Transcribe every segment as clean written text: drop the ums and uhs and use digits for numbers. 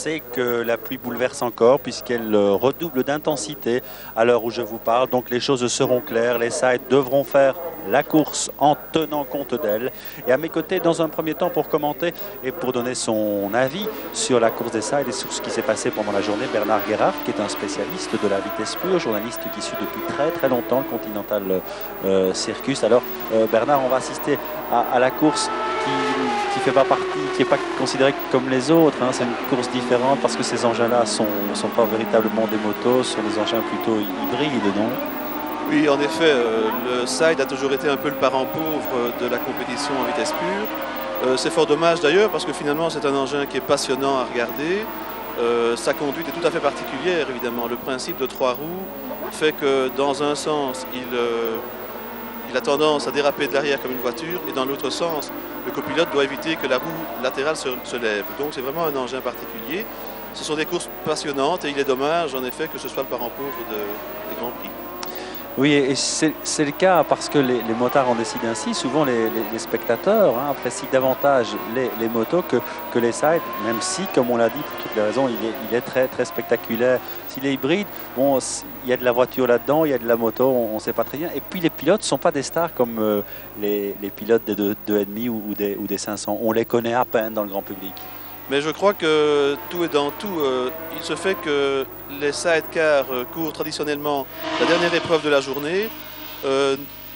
C'est que la pluie bouleverse encore puisqu'elle redouble d'intensité à l'heure où je vous parle. Donc les choses seront claires. Les sides devront faire la course en tenant compte d'elle. Et à mes côtés, dans un premier temps, pour commenter et pour donner son avis sur la course des sides et sur ce qui s'est passé pendant la journée, Bernard Guérard, qui est un spécialiste de la vitesse pure, journaliste qui suit depuis très longtemps le Continental Circus. Alors Bernard, on va assister à la course qui fait pas partie, qui n'est pas considérée comme les autres. Hein. C'est une course différente parce que ces engins-là sont pas véritablement des motos, ce sont des engins plutôt hybrides, non? Oui, en effet, le side a toujours été un peu le parent pauvre de la compétition en vitesse pure. C'est fort dommage d'ailleurs parce que finalement c'est un engin qui est passionnant à regarder. Sa conduite est tout à fait particulière évidemment. Le principe de 3 roues fait que dans un sens il a tendance à déraper de l'arrière comme une voiture et dans l'autre sens le copilote doit éviter que la roue latérale se lève. Donc c'est vraiment un engin particulier. Ce sont des courses passionnantes et il est dommage en effet que ce soit le parent pauvre des Grands Prix. Oui, et c'est le cas parce que les motards en décident ainsi. Souvent, les spectateurs apprécient davantage les motos que les sides, même si, comme on l'a dit, pour toutes les raisons, il est très spectaculaire. S'il est hybride, bon, il y a de la voiture là-dedans, il y a de la moto, on ne sait pas très bien. Et puis, les pilotes ne sont pas des stars comme les pilotes des 2,5 ou des 500. On les connaît à peine dans le grand public. Mais je crois que tout est dans tout. Il se fait que les sidecars courent traditionnellement la dernière épreuve de la journée.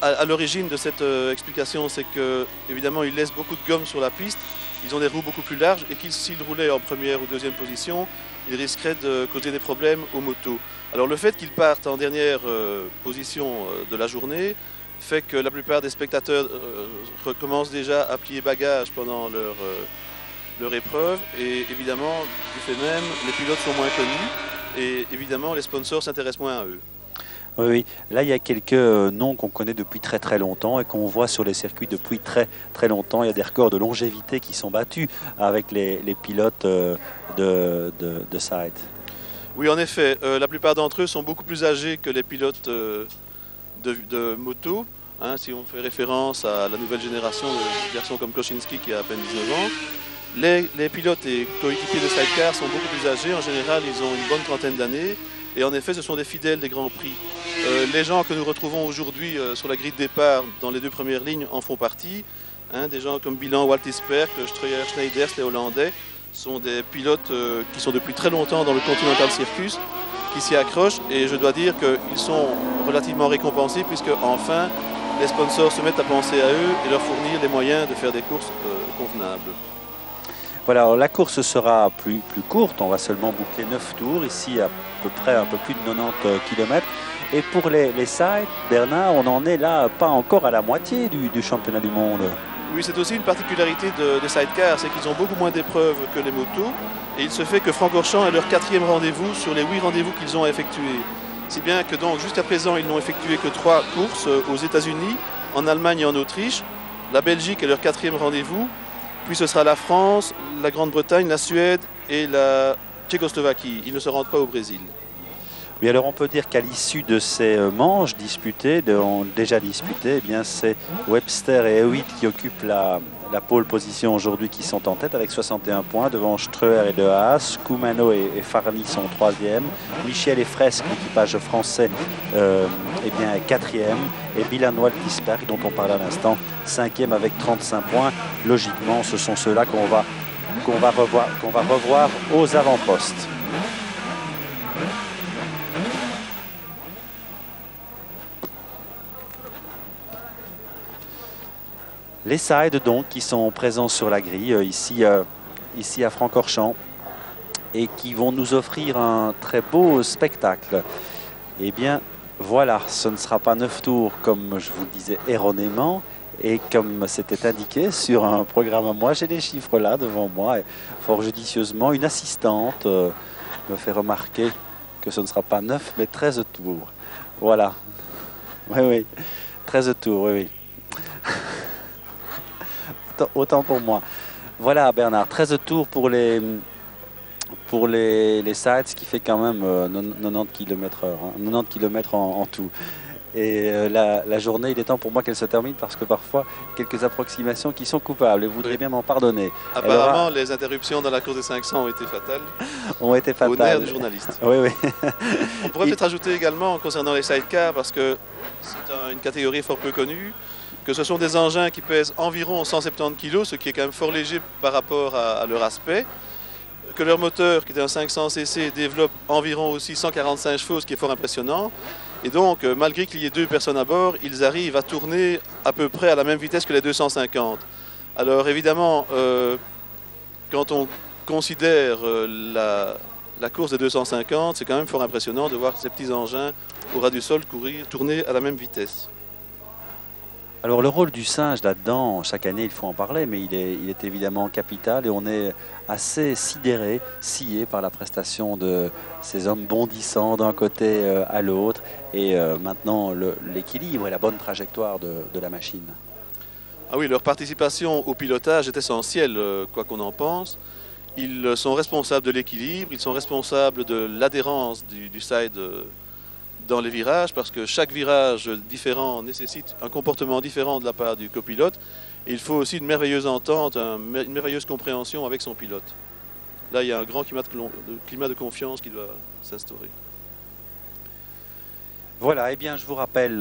À l'origine de cette explication, c'est que évidemment ils laissent beaucoup de gomme sur la piste. Ils ont des roues beaucoup plus larges et s'ils roulaient en première ou deuxième position, ils risqueraient de causer des problèmes aux motos. Alors le fait qu'ils partent en dernière position de la journée fait que la plupart des spectateurs recommencent déjà à plier bagages pendant leur épreuve et évidemment du fait même les pilotes sont moins connus et évidemment les sponsors s'intéressent moins à eux. Oui, là il y a quelques noms qu'on connaît depuis très longtemps et qu'on voit sur les circuits depuis très longtemps. Il y a des records de longévité qui sont battus avec les pilotes de side. Oui, en effet, la plupart d'entre eux sont beaucoup plus âgés que les pilotes de moto. Si on fait référence à la nouvelle génération de garçons comme Kosinski qui a à peine 19 ans. Les pilotes et coéquipiers de sidecar sont beaucoup plus âgés. En général, ils ont une bonne trentaine d'années. Et en effet, ce sont des fidèles des Grands Prix. Les gens que nous retrouvons aujourd'hui sur la grille de départ dans les 2 premières lignes en font partie. Des gens comme Bilan, Waltisperk, Streuer, Schneiders, les Hollandais, sont des pilotes qui sont depuis très longtemps dans le Continental Circus, qui s'y accrochent. Et je dois dire qu'ils sont relativement récompensés puisque enfin, les sponsors se mettent à penser à eux et leur fournir les moyens de faire des courses convenables. Voilà, alors la course sera plus courte, on va seulement boucler 9 tours, ici à peu près un peu plus de 90 km. Et pour les sides, Bernard, on en est là pas encore à la moitié du championnat du monde. Oui, c'est aussi une particularité des sidecars, c'est qu'ils ont beaucoup moins d'épreuves que les motos. Et il se fait que Francorchamps est leur 4e rendez-vous sur les 8 rendez-vous qu'ils ont à effectuer. Si bien que donc jusqu'à présent, ils n'ont effectué que 3 courses aux États-Unis, en Allemagne et en Autriche. La Belgique est leur 4e rendez-vous. Puis ce sera la France, la Grande-Bretagne, la Suède et la Tchécoslovaquie. Ils ne se rendent pas au Brésil. Oui, alors on peut dire qu'à l'issue de ces manches déjà disputées, eh bien c'est Webster et Hewitt qui occupent la pole position aujourd'hui, qui sont en tête avec 61 points devant Streuer et De Haas. Kumano et Farny sont 3e. Michel et Fresque, l'équipage français, est 4e. Et Bilan Waltisperk, dont on parlait à l'instant, 5e avec 35 points. Logiquement, ce sont ceux-là qu'on va revoir aux avant-postes. Les sides donc qui sont présents sur la grille ici à Francorchamps et qui vont nous offrir un très beau spectacle. Eh bien voilà, ce ne sera pas 9 tours comme je vous le disais erronément et comme c'était indiqué sur un programme à moi. J'ai les chiffres là devant moi et fort judicieusement une assistante me fait remarquer que ce ne sera pas 9 mais 13 tours. Voilà, oui, 13 tours, oui. Autant pour moi. Voilà Bernard, 13 tours pour les sides, ce qui fait quand même 90 km/h, 90 km en tout. Et la journée, il est temps pour moi qu'elle se termine parce que parfois, quelques approximations qui sont coupables et vous voudrez bien m'en pardonner. Apparemment, les interruptions dans la course des 500 ont été fatales. Ont été fatales. Au nerf du journaliste. Oui, oui. On pourrait peut-être ajouter également concernant les sidecars, parce que c'est une catégorie fort peu connue, que ce sont des engins qui pèsent environ 170 kg, ce qui est quand même fort léger par rapport à leur aspect. Que leur moteur, qui est un 500 cc, développe environ aussi 145 chevaux, ce qui est fort impressionnant. Et donc, malgré qu'il y ait 2 personnes à bord, ils arrivent à tourner à peu près à la même vitesse que les 250. Alors évidemment, quand on considère la course des 250, c'est quand même fort impressionnant de voir ces petits engins au ras du sol tourner à la même vitesse. Alors le rôle du singe là-dedans, chaque année il faut en parler, mais il est évidemment capital et on est assez sidéré, scié par la prestation de ces hommes bondissant d'un côté à l'autre et maintenant l'équilibre et la bonne trajectoire de la machine. Ah oui, leur participation au pilotage est essentielle, quoi qu'on en pense. Ils sont responsables de l'équilibre, ils sont responsables de l'adhérence du side dans les virages, parce que chaque virage différent nécessite un comportement différent de la part du copilote. Et il faut aussi une merveilleuse entente, une merveilleuse compréhension avec son pilote. Là, il y a un grand climat de confiance qui doit s'instaurer. Voilà, et bien je vous rappelle,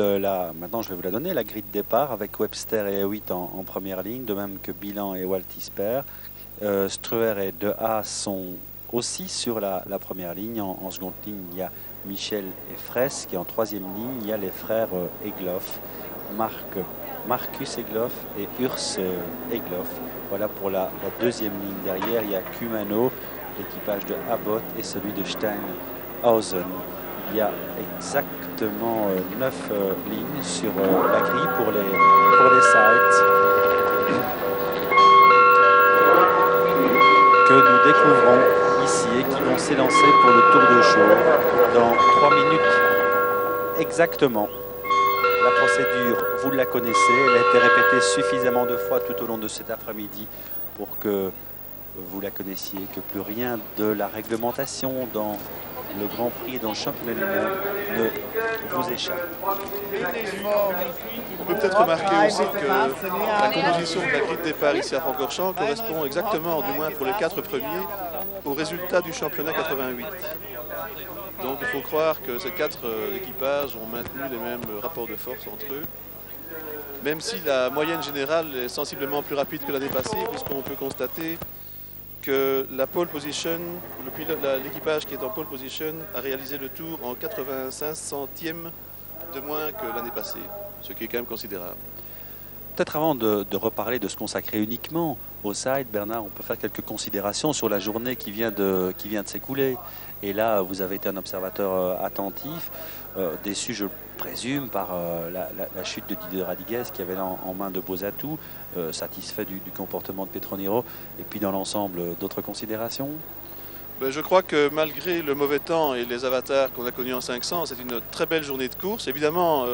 maintenant je vais vous la donner, la grille de départ avec Webster et Hewitt en première ligne, de même que Bilan et Waltisper. Struer et De Haas sont aussi sur la première ligne. En seconde ligne, il y a Michel et Fraisse, et en troisième ligne, il y a les frères Egloff, Marcus Egloff et Urs Egloff. Voilà pour la deuxième ligne. Derrière, il y a Kumano, l'équipage de Abbott et celui de Steinhausen. Il y a exactement 9 lignes sur la grille pour les sides que nous découvrons ici et qui vont s'élancer pour le tour de show dans 3 minutes exactement. La procédure, vous la connaissez, elle a été répétée suffisamment de fois tout au long de cet après-midi pour que vous la connaissiez, que plus rien de la réglementation dans le Grand Prix et dans le championnat du monde ne vous échappe. On peut peut-être remarquer aussi que la composition de la grille de départ ici à Francorchamps correspond exactement, du moins pour les 4 premiers, au résultat du championnat 88. Donc il faut croire que ces 4 équipages ont maintenu les mêmes rapports de force entre eux. Même si la moyenne générale est sensiblement plus rapide que l'année passée, puisqu'on peut constater que la pole position, l'équipage qui est en pole position a réalisé le tour en 85 centièmes de moins que l'année passée, ce qui est quand même considérable. Peut-être avant de reparler de se consacrer uniquement au side, Bernard, on peut faire quelques considérations sur la journée qui vient de s'écouler. Et là, vous avez été un observateur attentif, déçu, je présume, par la chute de Didier Radiguez qui avait en main de beaux atouts, satisfait du comportement de Petroniro. Et puis dans l'ensemble, d'autres considérations ? Je crois que malgré le mauvais temps et les avatars qu'on a connus en 500, c'est une très belle journée de course. Évidemment,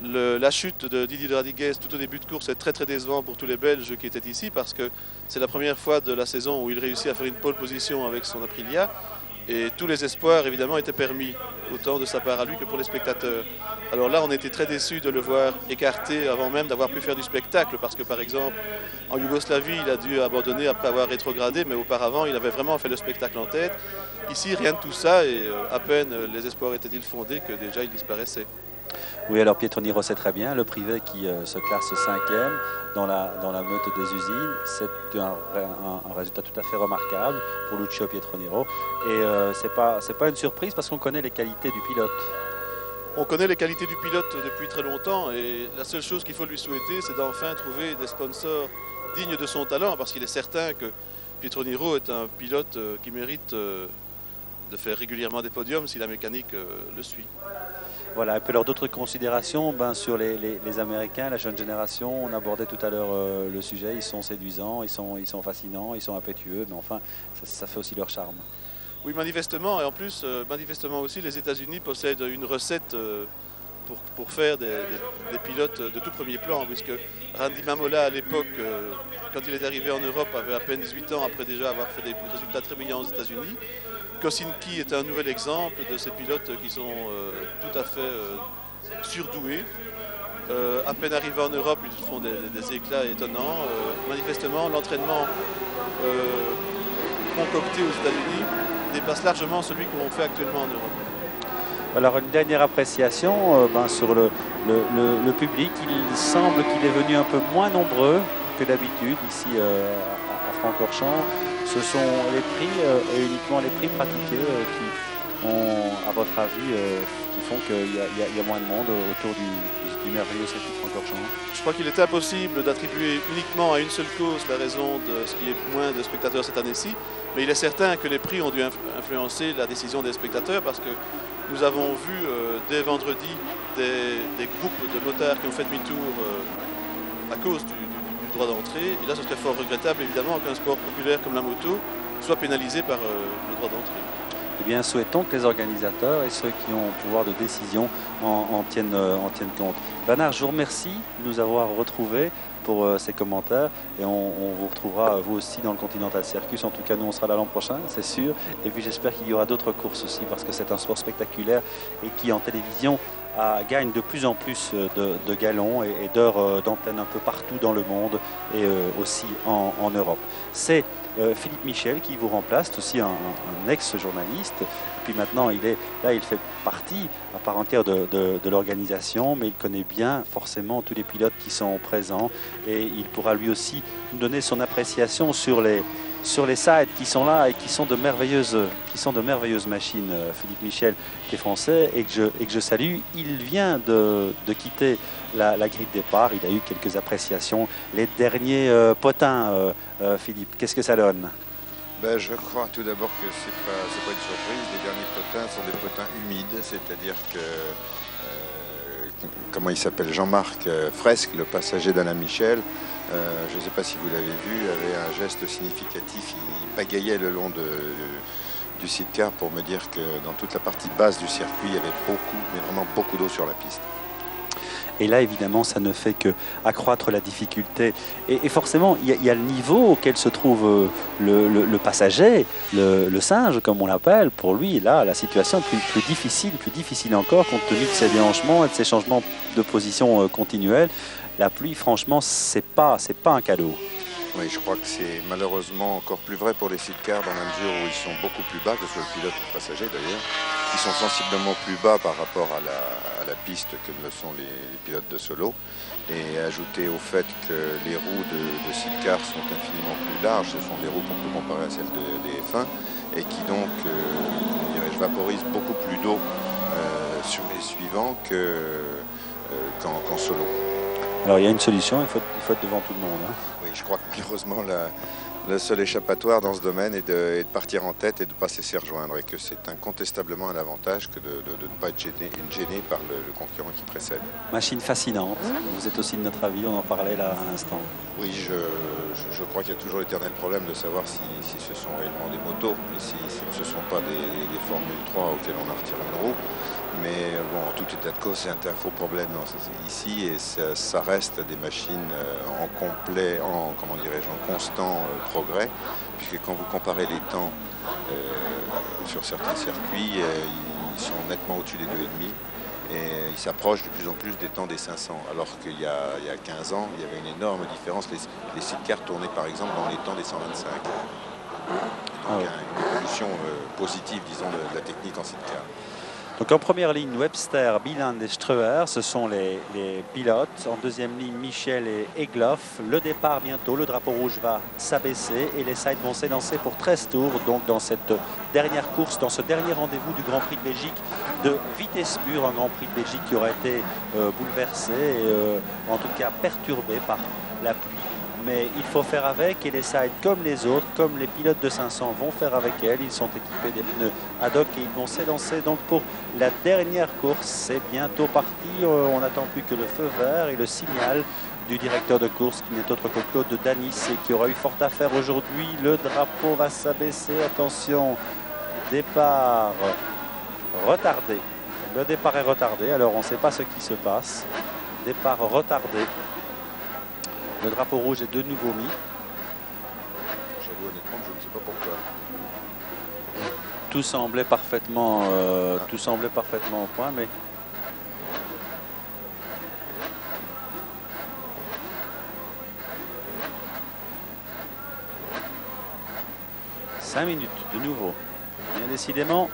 la chute de Didier Radiguez tout au début de course est très très décevant pour tous les Belges qui étaient ici, parce que c'est la première fois de la saison où il réussit à faire une pole position avec son Aprilia. Et tous les espoirs, évidemment, étaient permis, autant de sa part à lui que pour les spectateurs. Alors là, on était très déçus de le voir écarté avant même d'avoir pu faire du spectacle, parce que, par exemple, en Yougoslavie, il a dû abandonner après avoir rétrogradé, mais auparavant, il avait vraiment fait le spectacle en tête. Ici, rien de tout ça, et à peine les espoirs étaient-ils fondés que déjà il disparaissait. Oui, alors Pietroniro sait très bien, le privé qui se classe 5e dans la meute des usines, c'est un résultat tout à fait remarquable pour Lucio Pietroniro. Et c'est pas une surprise parce qu'on connaît les qualités du pilote. On connaît les qualités du pilote depuis très longtemps, et la seule chose qu'il faut lui souhaiter, c'est d'enfin trouver des sponsors dignes de son talent, parce qu'il est certain que Pietroniro est un pilote qui mérite de faire régulièrement des podiums si la mécanique le suit. Voilà, et puis alors d'autres considérations sur les Américains, la jeune génération, on abordait tout à l'heure le sujet, ils sont séduisants, ils sont fascinants, ils sont impétueux, mais enfin, ça fait aussi leur charme. Oui, manifestement, et en plus, manifestement aussi, les États-Unis possèdent une recette pour faire des pilotes de tout premier plan, puisque Randy Mamola, à l'époque, quand il est arrivé en Europe, avait à peine 18 ans, après déjà avoir fait des résultats très brillants aux États-Unis. Kosinski est un nouvel exemple de ces pilotes qui sont tout à fait surdoués. À peine arrivés en Europe, ils font des éclats étonnants. Manifestement, l'entraînement concocté aux États-Unis dépasse largement celui qu'on fait actuellement en Europe. Alors une dernière appréciation sur le public. Il semble qu'il est venu un peu moins nombreux que d'habitude ici à Francorchamps. Ce sont les prix et uniquement les prix pratiqués qui ont, à votre avis, qui font qu'il y a moins de monde autour du merveilleux circuit de Francorchamps. Je crois qu'il est impossible d'attribuer uniquement à une seule cause la raison de ce qui est moins de spectateurs cette année-ci, mais il est certain que les prix ont dû influencer la décision des spectateurs parce que nous avons vu dès vendredi des groupes de motards qui ont fait demi-tour à cause du droit d'entrée. Et là, ce serait fort regrettable, évidemment, qu'un sport populaire comme la moto soit pénalisé par le droit d'entrée. Eh bien, souhaitons que les organisateurs et ceux qui ont pouvoir de décision en tiennent compte. Bernard, je vous remercie de nous avoir retrouvés pour ces commentaires et on vous retrouvera vous aussi dans le Continental Circus. En tout cas, nous on sera là l'an prochain, c'est sûr. Et puis j'espère qu'il y aura d'autres courses aussi parce que c'est un sport spectaculaire et qui en télévision gagne de plus en plus de galons et d'heures d'antenne un peu partout dans le monde et aussi en Europe. C'est Philippe Michel qui vous remplace, aussi un ex-journaliste. Et puis maintenant, il fait partie à part entière de l'organisation, mais il connaît bien forcément tous les pilotes qui sont présents et il pourra lui aussi nous donner son appréciation sur les sides qui sont là et qui sont de merveilleuses machines. Philippe Michel qui est français et que je salue, il vient de quitter la grille de départ. Il a eu quelques appréciations. Les derniers potins, Philippe, qu'est-ce que ça donne? Je crois tout d'abord que c'est pas une surprise. Les derniers potins sont des potins humides, c'est-à-dire que comment il s'appelle, Jean-Marc Fresque, le passager d'Alain Michel, je ne sais pas si vous l'avez vu, avait un geste significatif. Il pagayait le long du sidecar pour me dire que dans toute la partie basse du circuit, il y avait vraiment beaucoup d'eau sur la piste. Et là, évidemment, ça ne fait qu'accroître la difficulté. Et forcément, il y a le niveau auquel se trouve le passager, le singe, comme on l'appelle. Pour lui, là, la situation est plus difficile encore, compte tenu de ses déhanchements et de ses changements de position continuels. La pluie, franchement, c'est pas un cadeau. Oui, je crois que c'est malheureusement encore plus vrai pour les sidecars dans la mesure où ils sont beaucoup plus bas, que ce soit le pilote ou le passager d'ailleurs. Ils sont sensiblement plus bas par rapport à la piste que ne le sont les pilotes de solo. Et ajouter au fait que les roues de sidecar sont infiniment plus larges, ce sont des roues qu'on peut comparer à celles des F1 et qui donc vaporisent beaucoup plus d'eau sur les suivants qu'en solo. Alors il y a une solution, il faut être devant tout le monde. Hein. Oui, je crois que malheureusement le seul échappatoire dans ce domaine est de partir en tête et de ne pas se laisser rejoindre. Et que c'est incontestablement un avantage que de ne pas être gêné par le concurrent qui précède. Machine fascinante. Vous êtes aussi de notre avis, on en parlait là à l'instant. Oui, je crois qu'il y a toujours l'éternel problème de savoir si ce sont réellement des motos et si ce ne sont pas des Formule 3 auxquelles on a retiré une roue. Mais bon, en tout état de cause, c'est un faux problème ici et ça reste des machines en constant progrès, puisque quand vous comparez les temps sur certains circuits, ils sont nettement au-dessus des 2,5 et ils s'approchent de plus en plus des temps des 500, alors qu'il y a 15 ans, il y avait une énorme différence. Les sidecars tournaient par exemple dans les temps des 125. Donc il y a une évolution positive, disons, de la technique en sidecar. Donc en première ligne, Webster, Biland et Streuer, ce sont les pilotes. En deuxième ligne, Michel et Egloff. Le départ bientôt, le drapeau rouge va s'abaisser et les sides vont s'élancer pour 13 tours. Donc dans cette dernière course, dans ce dernier rendez-vous du Grand Prix de Belgique de Vitesspur, un Grand Prix de Belgique qui aura été bouleversé et en tout cas perturbé par la pluie. Mais il faut faire avec et les sides comme les autres, comme les pilotes de 500 vont faire avec elles. Ils sont équipés des pneus ad hoc et ils vont s'élancer donc pour la dernière course. C'est bientôt parti, on n'attend plus que le feu vert et le signal du directeur de course qui n'est autre que Claude Danis et qui aura eu fort à faire aujourd'hui. Le drapeau va s'abaisser, attention, départ retardé. Le départ est retardé, alors on ne sait pas ce qui se passe. Départ retardé. Le drapeau rouge est de nouveau mis. J'avoue honnêtement que je ne sais pas pourquoi. Tout semblait parfaitement au point, mais 5 minutes de nouveau. Bien décidément,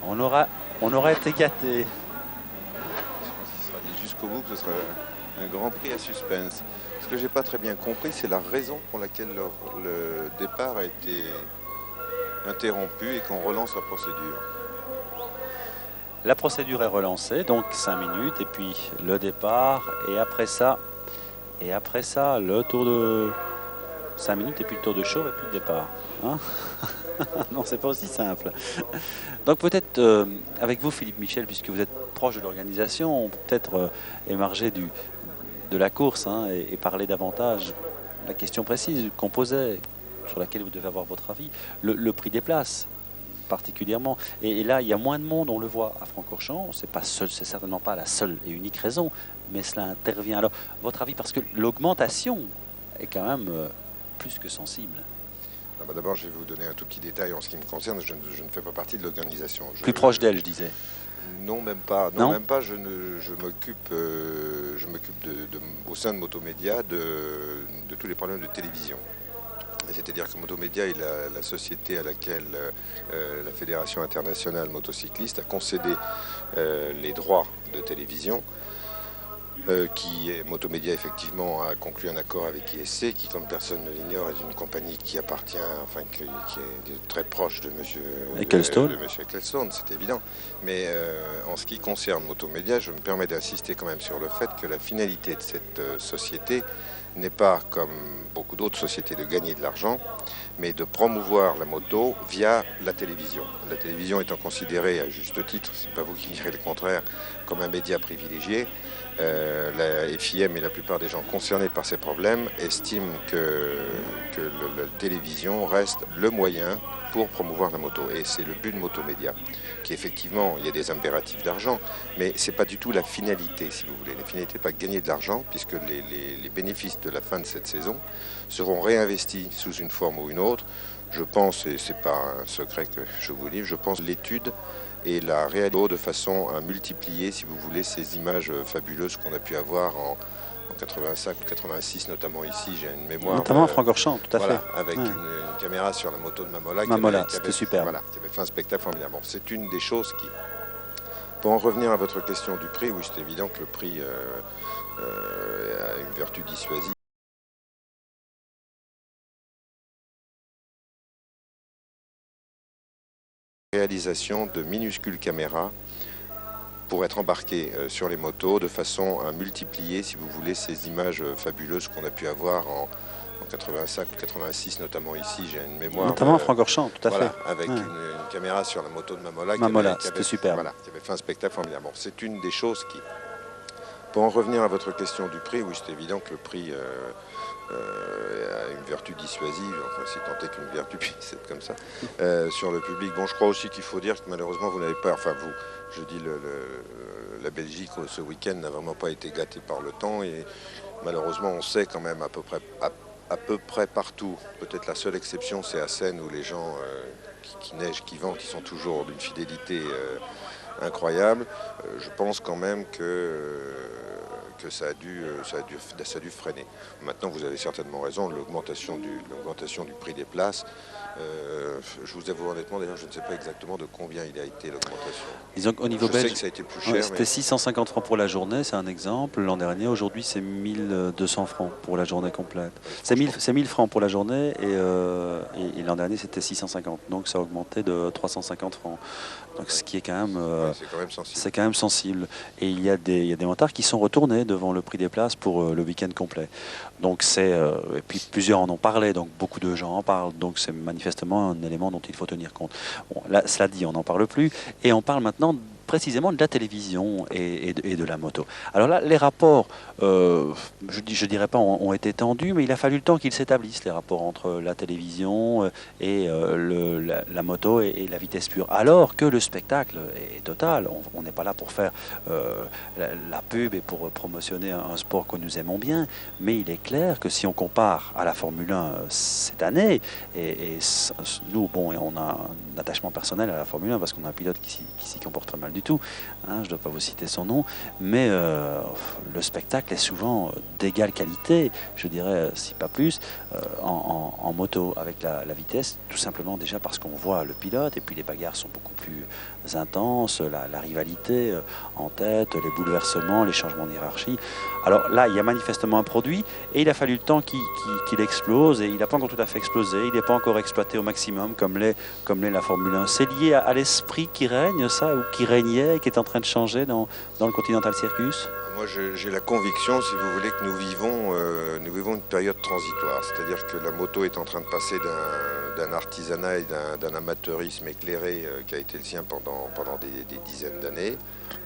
on aura été gâté. Ce sera dit jusqu'au bout que ce sera un grand prix à suspense. Ce que j'ai pas très bien compris, c'est la raison pour laquelle le départ a été interrompu et qu'on relance la procédure. La procédure est relancée, donc 5 minutes, et puis le départ, et après ça, le tour de 5 minutes, et puis le tour de chauffe, et puis le départ. Hein. Non, c'est pas aussi simple. Donc peut-être, avec vous, Philippe Michel, puisque vous êtes proche de l'organisation, on peut peut-être émarger de la course, hein, et parler davantage la question précise qu'on posait, sur laquelle vous devez avoir votre avis, le prix des places particulièrement. Et là, il y a moins de monde, on le voit à Francorchamps. C'est certainement pas la seule et unique raison, mais cela intervient. Alors, votre avis, parce que l'augmentation est quand même plus que sensible. D'abord, je vais vous donner un tout petit détail en ce qui me concerne. Je ne fais pas partie de l'organisation. Plus proche d'elle, je disais. Non, même pas. Non, même pas. Je m'occupe au sein de Motomédia de tous les problèmes de télévision. C'est-à-dire que Motomédia est la société à laquelle la Fédération internationale motocycliste a concédé les droits de télévision. Motomédia effectivement a conclu un accord avec ISC qui, comme personne ne l'ignore, est une compagnie qui appartient, qui est très proche de monsieur Ecclestone, c'est évident. Mais en ce qui concerne Motomédia, je me permets d'insister quand même sur le fait que la finalité de cette société n'est pas, comme beaucoup d'autres sociétés, de gagner de l'argent, mais de promouvoir la moto via la télévision. La télévision étant considérée, à juste titre, c'est pas vous qui me direz le contraire, comme un média privilégié. La FIM et la plupart des gens concernés par ces problèmes estiment que la télévision reste le moyen pour promouvoir la moto. Et c'est le but de Motomédia, qui effectivement, il y a des impératifs d'argent, mais c'est pas du tout la finalité, si vous voulez. La finalité n'est pas de gagner de l'argent, puisque les bénéfices de la fin de cette saison seront réinvestis sous une forme ou une autre. Je pense, et c'est pas un secret que je vous livre, je pense l'étude et la réalité de façon à multiplier, si vous voulez, ces images fabuleuses qu'on a pu avoir en 85 ou 86, notamment ici, j'ai une mémoire. Notamment à Francorchamps, tout à fait. Avec une caméra sur la moto de Mamola. C'était super. Voilà, qui avait fait un spectacle formidable. Bon, c'est une des choses qui... Pour en revenir à votre question du prix, oui, c'est évident que le prix a une vertu dissuasive. Réalisation de minuscules caméras pour être embarquées sur les motos de façon à multiplier, si vous voulez, ces images fabuleuses qu'on a pu avoir en 85 ou 86, notamment ici, j'ai une mémoire. Notamment à Francorchamps, tout à fait. Avec une caméra sur la moto de Mamola. C'était super. Voilà, qui avait fait un spectacle formidable. Bon, c'est une des choses qui... Pour en revenir à votre question du prix, oui, c'est évident que le prix a une vertu dissuasive, enfin si tant est qu'une vertu puisse être comme ça, sur le public. Bon, je crois aussi qu'il faut dire que malheureusement vous n'avez pas, enfin vous, je dis la Belgique ce week-end n'a vraiment pas été gâtée par le temps et malheureusement on sait quand même à peu près partout, peut-être la seule exception c'est à Seine où les gens qui neigent, qui ventent, qui sont toujours d'une fidélité incroyable. Je pense quand même que ça a dû freiner. Maintenant, vous avez certainement raison, l'augmentation du prix des places. Je vous avoue honnêtement, d'ailleurs, je ne sais pas exactement de combien il a été l'augmentation. Disons qu'au niveau belge, sais que ça a été plus cher. C'était 650 francs pour la journée, c'est un exemple. L'an dernier, aujourd'hui, c'est 1200 francs pour la journée complète. C'est 1000 francs pour la journée et l'an dernier, c'était 650. Donc, ça a augmenté de 350 francs. Donc, ce qui est quand même, c'est quand même sensible. Et il y a des motards qui sont retournés devant le prix des places pour le week-end complet. Donc, et puis plusieurs en ont parlé, donc beaucoup de gens en parlent. Donc, c'est manifestement un élément dont il faut tenir compte. Bon, là, cela dit, on n'en parle plus. Et on parle maintenant précisément de la télévision et de la moto. Alors là, les rapports, je dirais pas ont été tendus, mais il a fallu le temps qu'ils s'établissent, les rapports entre la télévision et la moto et la vitesse pure. Alors que le spectacle est total. On n'est pas là pour faire la pub et pour promotionner un sport que nous aimons bien, mais il est clair que si on compare à la Formule 1 cette année, et nous, bon, on a un attachement personnel à la Formule 1 parce qu'on a un pilote qui s'y comporte très mal du tout, hein, je ne dois pas vous citer son nom, mais le spectacle est souvent d'égale qualité, je dirais, si pas plus, en moto avec la vitesse, tout simplement déjà parce qu'on voit le pilote, et puis les bagarres sont beaucoup plus intenses, la rivalité en tête, les bouleversements, les changements de hiérarchie. Alors là, il y a manifestement un produit, et il a fallu le temps qu'il explose, et il n'a pas encore tout à fait explosé, il n'est pas encore exploité au maximum comme l'est la Formule 1. C'est lié à l'esprit qui règne, ça, ou qui régnait, qui est en train de changer dans le Continental Circus? Moi, j'ai la conviction, si vous voulez, que nous vivons une période transitoire. C'est-à-dire que la moto est en train de passer d'un artisanat et d'un amateurisme éclairé qui a été le sien pendant des dizaines d'années,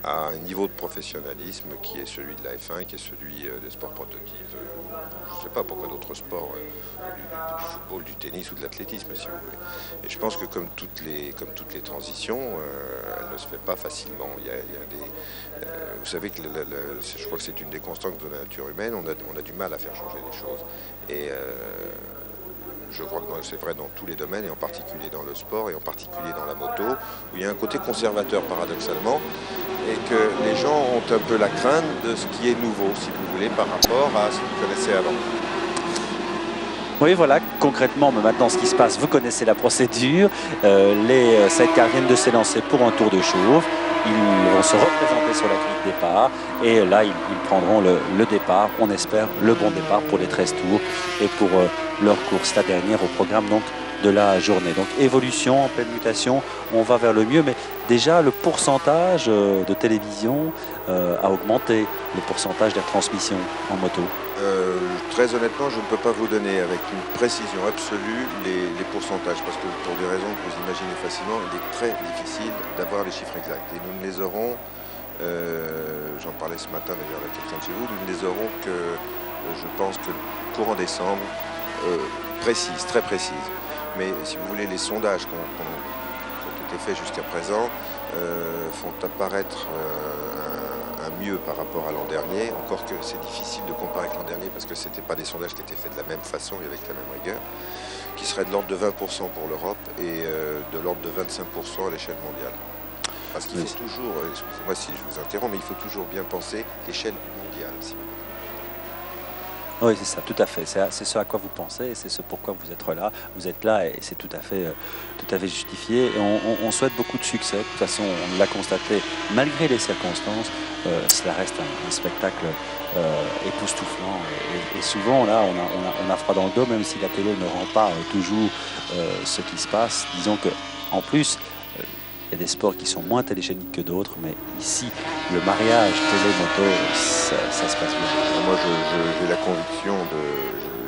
à un niveau de professionnalisme qui est celui de la F1, qui est celui des sports prototypes. Je ne sais pas pourquoi d'autres sports, du football, du tennis ou de l'athlétisme, si vous voulez. Et je pense que comme toutes les transitions, elle ne se fait pas facilement. Il y a des, vous savez que je crois que c'est une des constantes de la nature humaine. On a du mal à faire changer les choses. Et je crois que c'est vrai dans tous les domaines, et en particulier dans le sport, et en particulier dans la moto, où il y a un côté conservateur paradoxalement, et que les gens ont un peu la crainte de ce qui est nouveau, si vous voulez, par rapport à ce qu'ils connaissaient avant. Oui, voilà, concrètement, mais maintenant ce qui se passe, vous connaissez la procédure. Les sidecars viennent de s'élancer pour un tour de chauffe. Ils vont se représenter sur la grille de départ, et là ils prendront le départ, on espère le bon départ pour les 13 tours et pour leur course, la dernière au programme donc de la journée. Donc évolution, en pleine mutation, on va vers le mieux, mais déjà le pourcentage de télévision a augmenté, le pourcentage des retransmissions en moto. Très honnêtement, je ne peux pas vous donner avec une précision absolue les pourcentages, parce que pour des raisons que vous imaginez facilement, il est très difficile d'avoir les chiffres exacts. Et nous ne les aurons, j'en parlais ce matin d'ailleurs avec quelqu'un de chez vous, nous ne les aurons que, je pense que courant décembre, très précises. Mais si vous voulez, les sondages qui ont été faits jusqu'à présent font apparaître un mieux par rapport à l'an dernier, encore que c'est difficile de comparer avec l'an dernier parce que ce n'étaient pas des sondages qui étaient faits de la même façon et avec la même rigueur, qui serait de l'ordre de 20% pour l'Europe et de l'ordre de 25% à l'échelle mondiale. Parce qu'il faut toujours, excusez-moi si je vous interromps, mais il faut toujours bien penser l'échelle mondiale, si vous voulez. Oui, c'est ça, tout à fait. C'est ce à quoi vous pensez, et c'est ce pourquoi vous êtes là. Vous êtes là, et c'est tout à fait justifié. Et on souhaite beaucoup de succès. De toute façon, on l'a constaté, malgré les circonstances, cela reste un spectacle époustouflant. Et souvent, là, on a froid dans le dos, même si la télé ne rend pas toujours ce qui se passe. Disons que, en plus, il y a des sports qui sont moins télégéniques que d'autres, mais ici, le mariage télé-moto, ça se passe bien. Moi, j'ai la conviction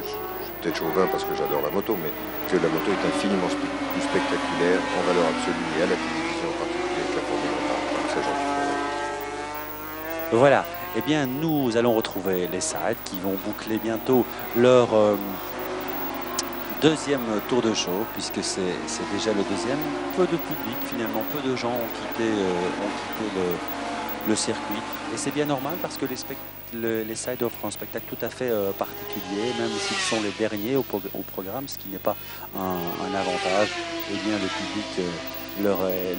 je suis peut-être chauvin parce que j'adore la moto, mais que la moto est infiniment plus spectaculaire en valeur absolue et à la télévision en particulier que la Formule 1. Ça, j'en suis convaincu. Voilà. Eh bien, nous allons retrouver les sides qui vont boucler bientôt leur deuxième tour de show, puisque c'est déjà le deuxième. Peu de public, finalement, peu de gens ont quitté le circuit. Et c'est bien normal parce que les sides offrent un spectacle tout à fait particulier, même s'ils sont les derniers au programme, ce qui n'est pas un avantage. Eh bien, le public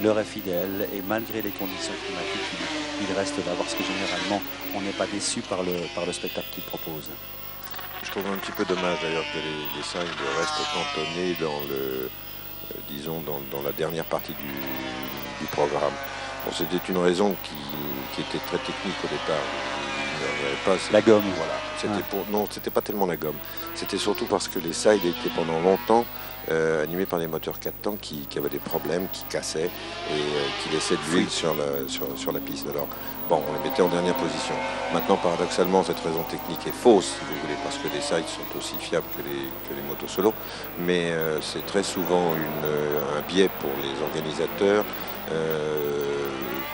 leur est fidèle, et malgré les conditions climatiques, il reste là, parce que généralement, on n'est pas déçu par le spectacle qu'ils proposent. Je trouve un petit peu dommage d'ailleurs que les sides restent cantonnés dans la dernière partie du programme. Bon, c'était une raison qui était très technique au départ. La gomme. Voilà. Non, c'était pas tellement la gomme. C'était surtout parce que les sides étaient pendant longtemps animés par des moteurs 4 temps qui avaient des problèmes, qui cassaient et qui laissaient de l'huile sur la piste. Alors, bon, on les mettait en dernière position. Maintenant, paradoxalement, cette raison technique est fausse, si vous voulez, parce que les sides sont aussi fiables que les motos solo. Mais c'est très souvent un biais pour les organisateurs,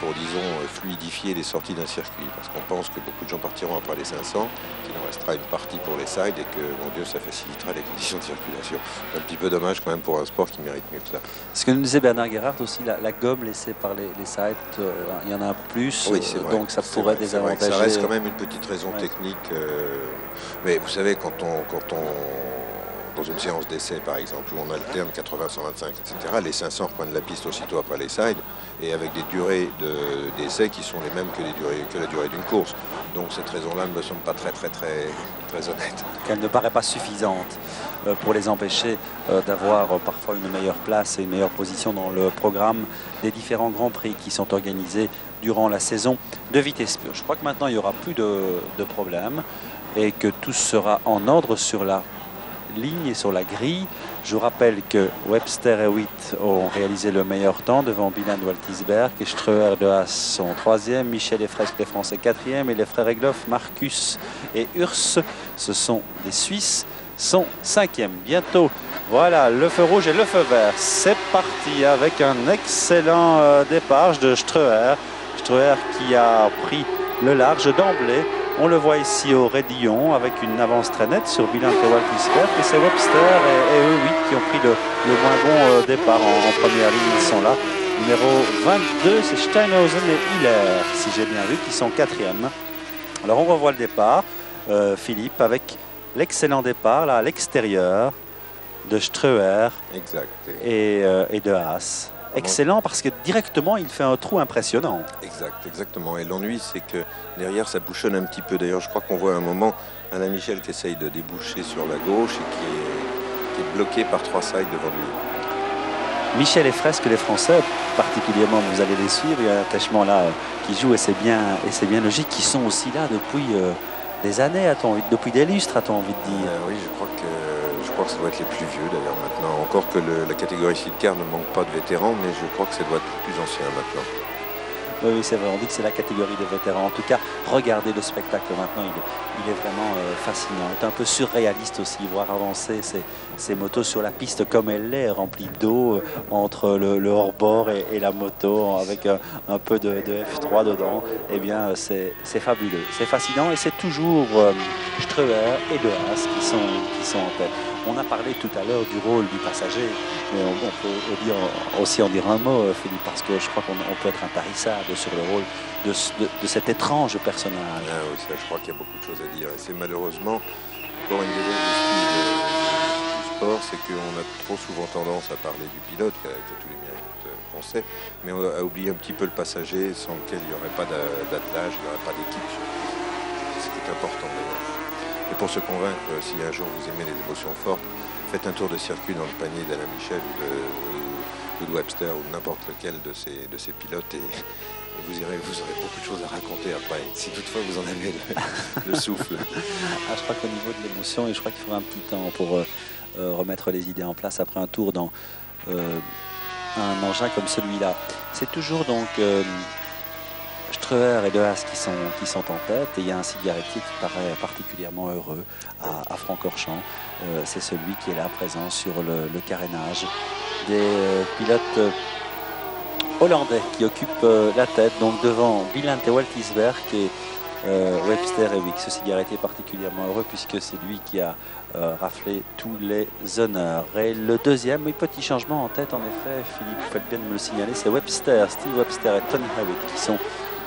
pour, disons, fluidifier les sorties d'un circuit. Parce qu'on pense que beaucoup de gens partiront après les 500, qu'il en restera une partie pour les sides et que, mon Dieu, ça facilitera les conditions de circulation. C'est un petit peu dommage quand même pour un sport qui mérite mieux que ça. Ce que nous disait Bernard Gerhardt aussi, la gomme laissée par les sides, il y en a un peu plus, oui, c'est vrai. Donc ça pourrait désavantager. Ça reste quand même une petite raison technique. Mais vous savez, quand on dans une séance d'essai par exemple, où on alterne 80, 125, etc., les 500 reprennent la piste aussitôt après les sides, et avec des durées d'essai qui sont les mêmes que la durée d'une course. Donc cette raison-là ne me semble pas très honnête. Qu'elle ne paraît pas suffisante pour les empêcher d'avoir parfois une meilleure place et une meilleure position dans le programme des différents Grands Prix qui sont organisés durant la saison de vitesse pure. Je crois que maintenant il n'y aura plus de problème et que tout sera en ordre sur la ligne et sur la grille. Je vous rappelle que Webster et Witt ont réalisé le meilleur temps devant Bilan Waltisberg et Streuer de Haas sont 3e, Michel et Fresque les Français 4e et les frères Egloff, Marcus et Urs, ce sont des Suisses, sont 5e. Bientôt, voilà le feu rouge et le feu vert. C'est parti avec un excellent départ de Streuer. Streuer qui a pris le large d'emblée. On le voit ici au Raidillon avec une avance très nette sur Bilan et Waltisberg. Et c'est Webster et eux, oui, qui ont pris le moins bon départ en première ligne. Ils sont là. Numéro 22, c'est Steinhausen et Hiller, si j'ai bien vu, qui sont 4e. Alors on revoit le départ, Philippe, avec l'excellent départ là à l'extérieur de Streuer et de Haas. Excellent parce que directement il fait un trou impressionnant. Exactement. Et l'ennui c'est que derrière ça bouchonne un petit peu. D'ailleurs je crois qu'on voit à un moment Alain Michel qui essaye de déboucher sur la gauche et qui est bloqué par 3 sides devant lui. Michel et Fresque, les Français, particulièrement vous allez les suivre, il y a un attachement là qui joue et c'est bien logique, qui sont aussi là depuis des années, depuis des lustres, a-t-on envie de dire. Oui, je crois que ça doit être les plus vieux d'ailleurs maintenant. Encore que la catégorie Sidcar ne manque pas de vétérans, mais je crois que ça doit être plus ancien maintenant. Oui, c'est vrai, on dit que c'est la catégorie des vétérans. En tout cas, regardez le spectacle maintenant, il est vraiment fascinant. Il est un peu surréaliste aussi, voir avancer ces motos sur la piste comme elle l'est, remplie d'eau entre le hors-bord et la moto, avec un peu de F3 dedans. Eh bien, c'est fabuleux, c'est fascinant et c'est toujours Streuer et De Haas qui sont en tête. On a parlé tout à l'heure du rôle du passager, mais on peut aussi en dire un mot, Philippe, parce que je crois qu'on peut être intarissable sur le rôle de cet étrange personnage. Ah oui, ça, je crois qu'il y a beaucoup de choses à dire. Et c'est malheureusement, pour une des injustices du sport, c'est qu'on a trop souvent tendance à parler du pilote, qui a tous les mérites qu'on sait, mais on a oublié un petit peu le passager, sans lequel il n'y aurait pas d'attelage, il n'y aurait pas d'équipe. Ce qui est important d'ailleurs. Et pour se convaincre, si un jour vous aimez les émotions fortes, faites un tour de circuit dans le panier d'Alain Michel ou de Webster ou de n'importe lequel de ces pilotes et vous aurez beaucoup de choses à raconter après, si toutefois vous en avez le souffle. Je crois qu'au niveau de l'émotion, et je crois qu'il faudra un petit temps pour remettre les idées en place après un tour dans un engin comme celui-là. C'est toujours donc Streuer et De Haas qui sont en tête, et il y a un cigarettier qui paraît particulièrement heureux à Francorchamps. C'est celui qui est là présent sur le carénage des pilotes hollandais qui occupent la tête, donc devant Bilan et Waltisberg et Webster et Wick. Ce cigarettier est particulièrement heureux puisque c'est lui qui a raflé tous les honneurs. Et le deuxième, oui, petit changement en tête en effet, Philippe, vous faites bien de me le signaler, c'est Webster, Steve Webster et Tony Hewitt qui sont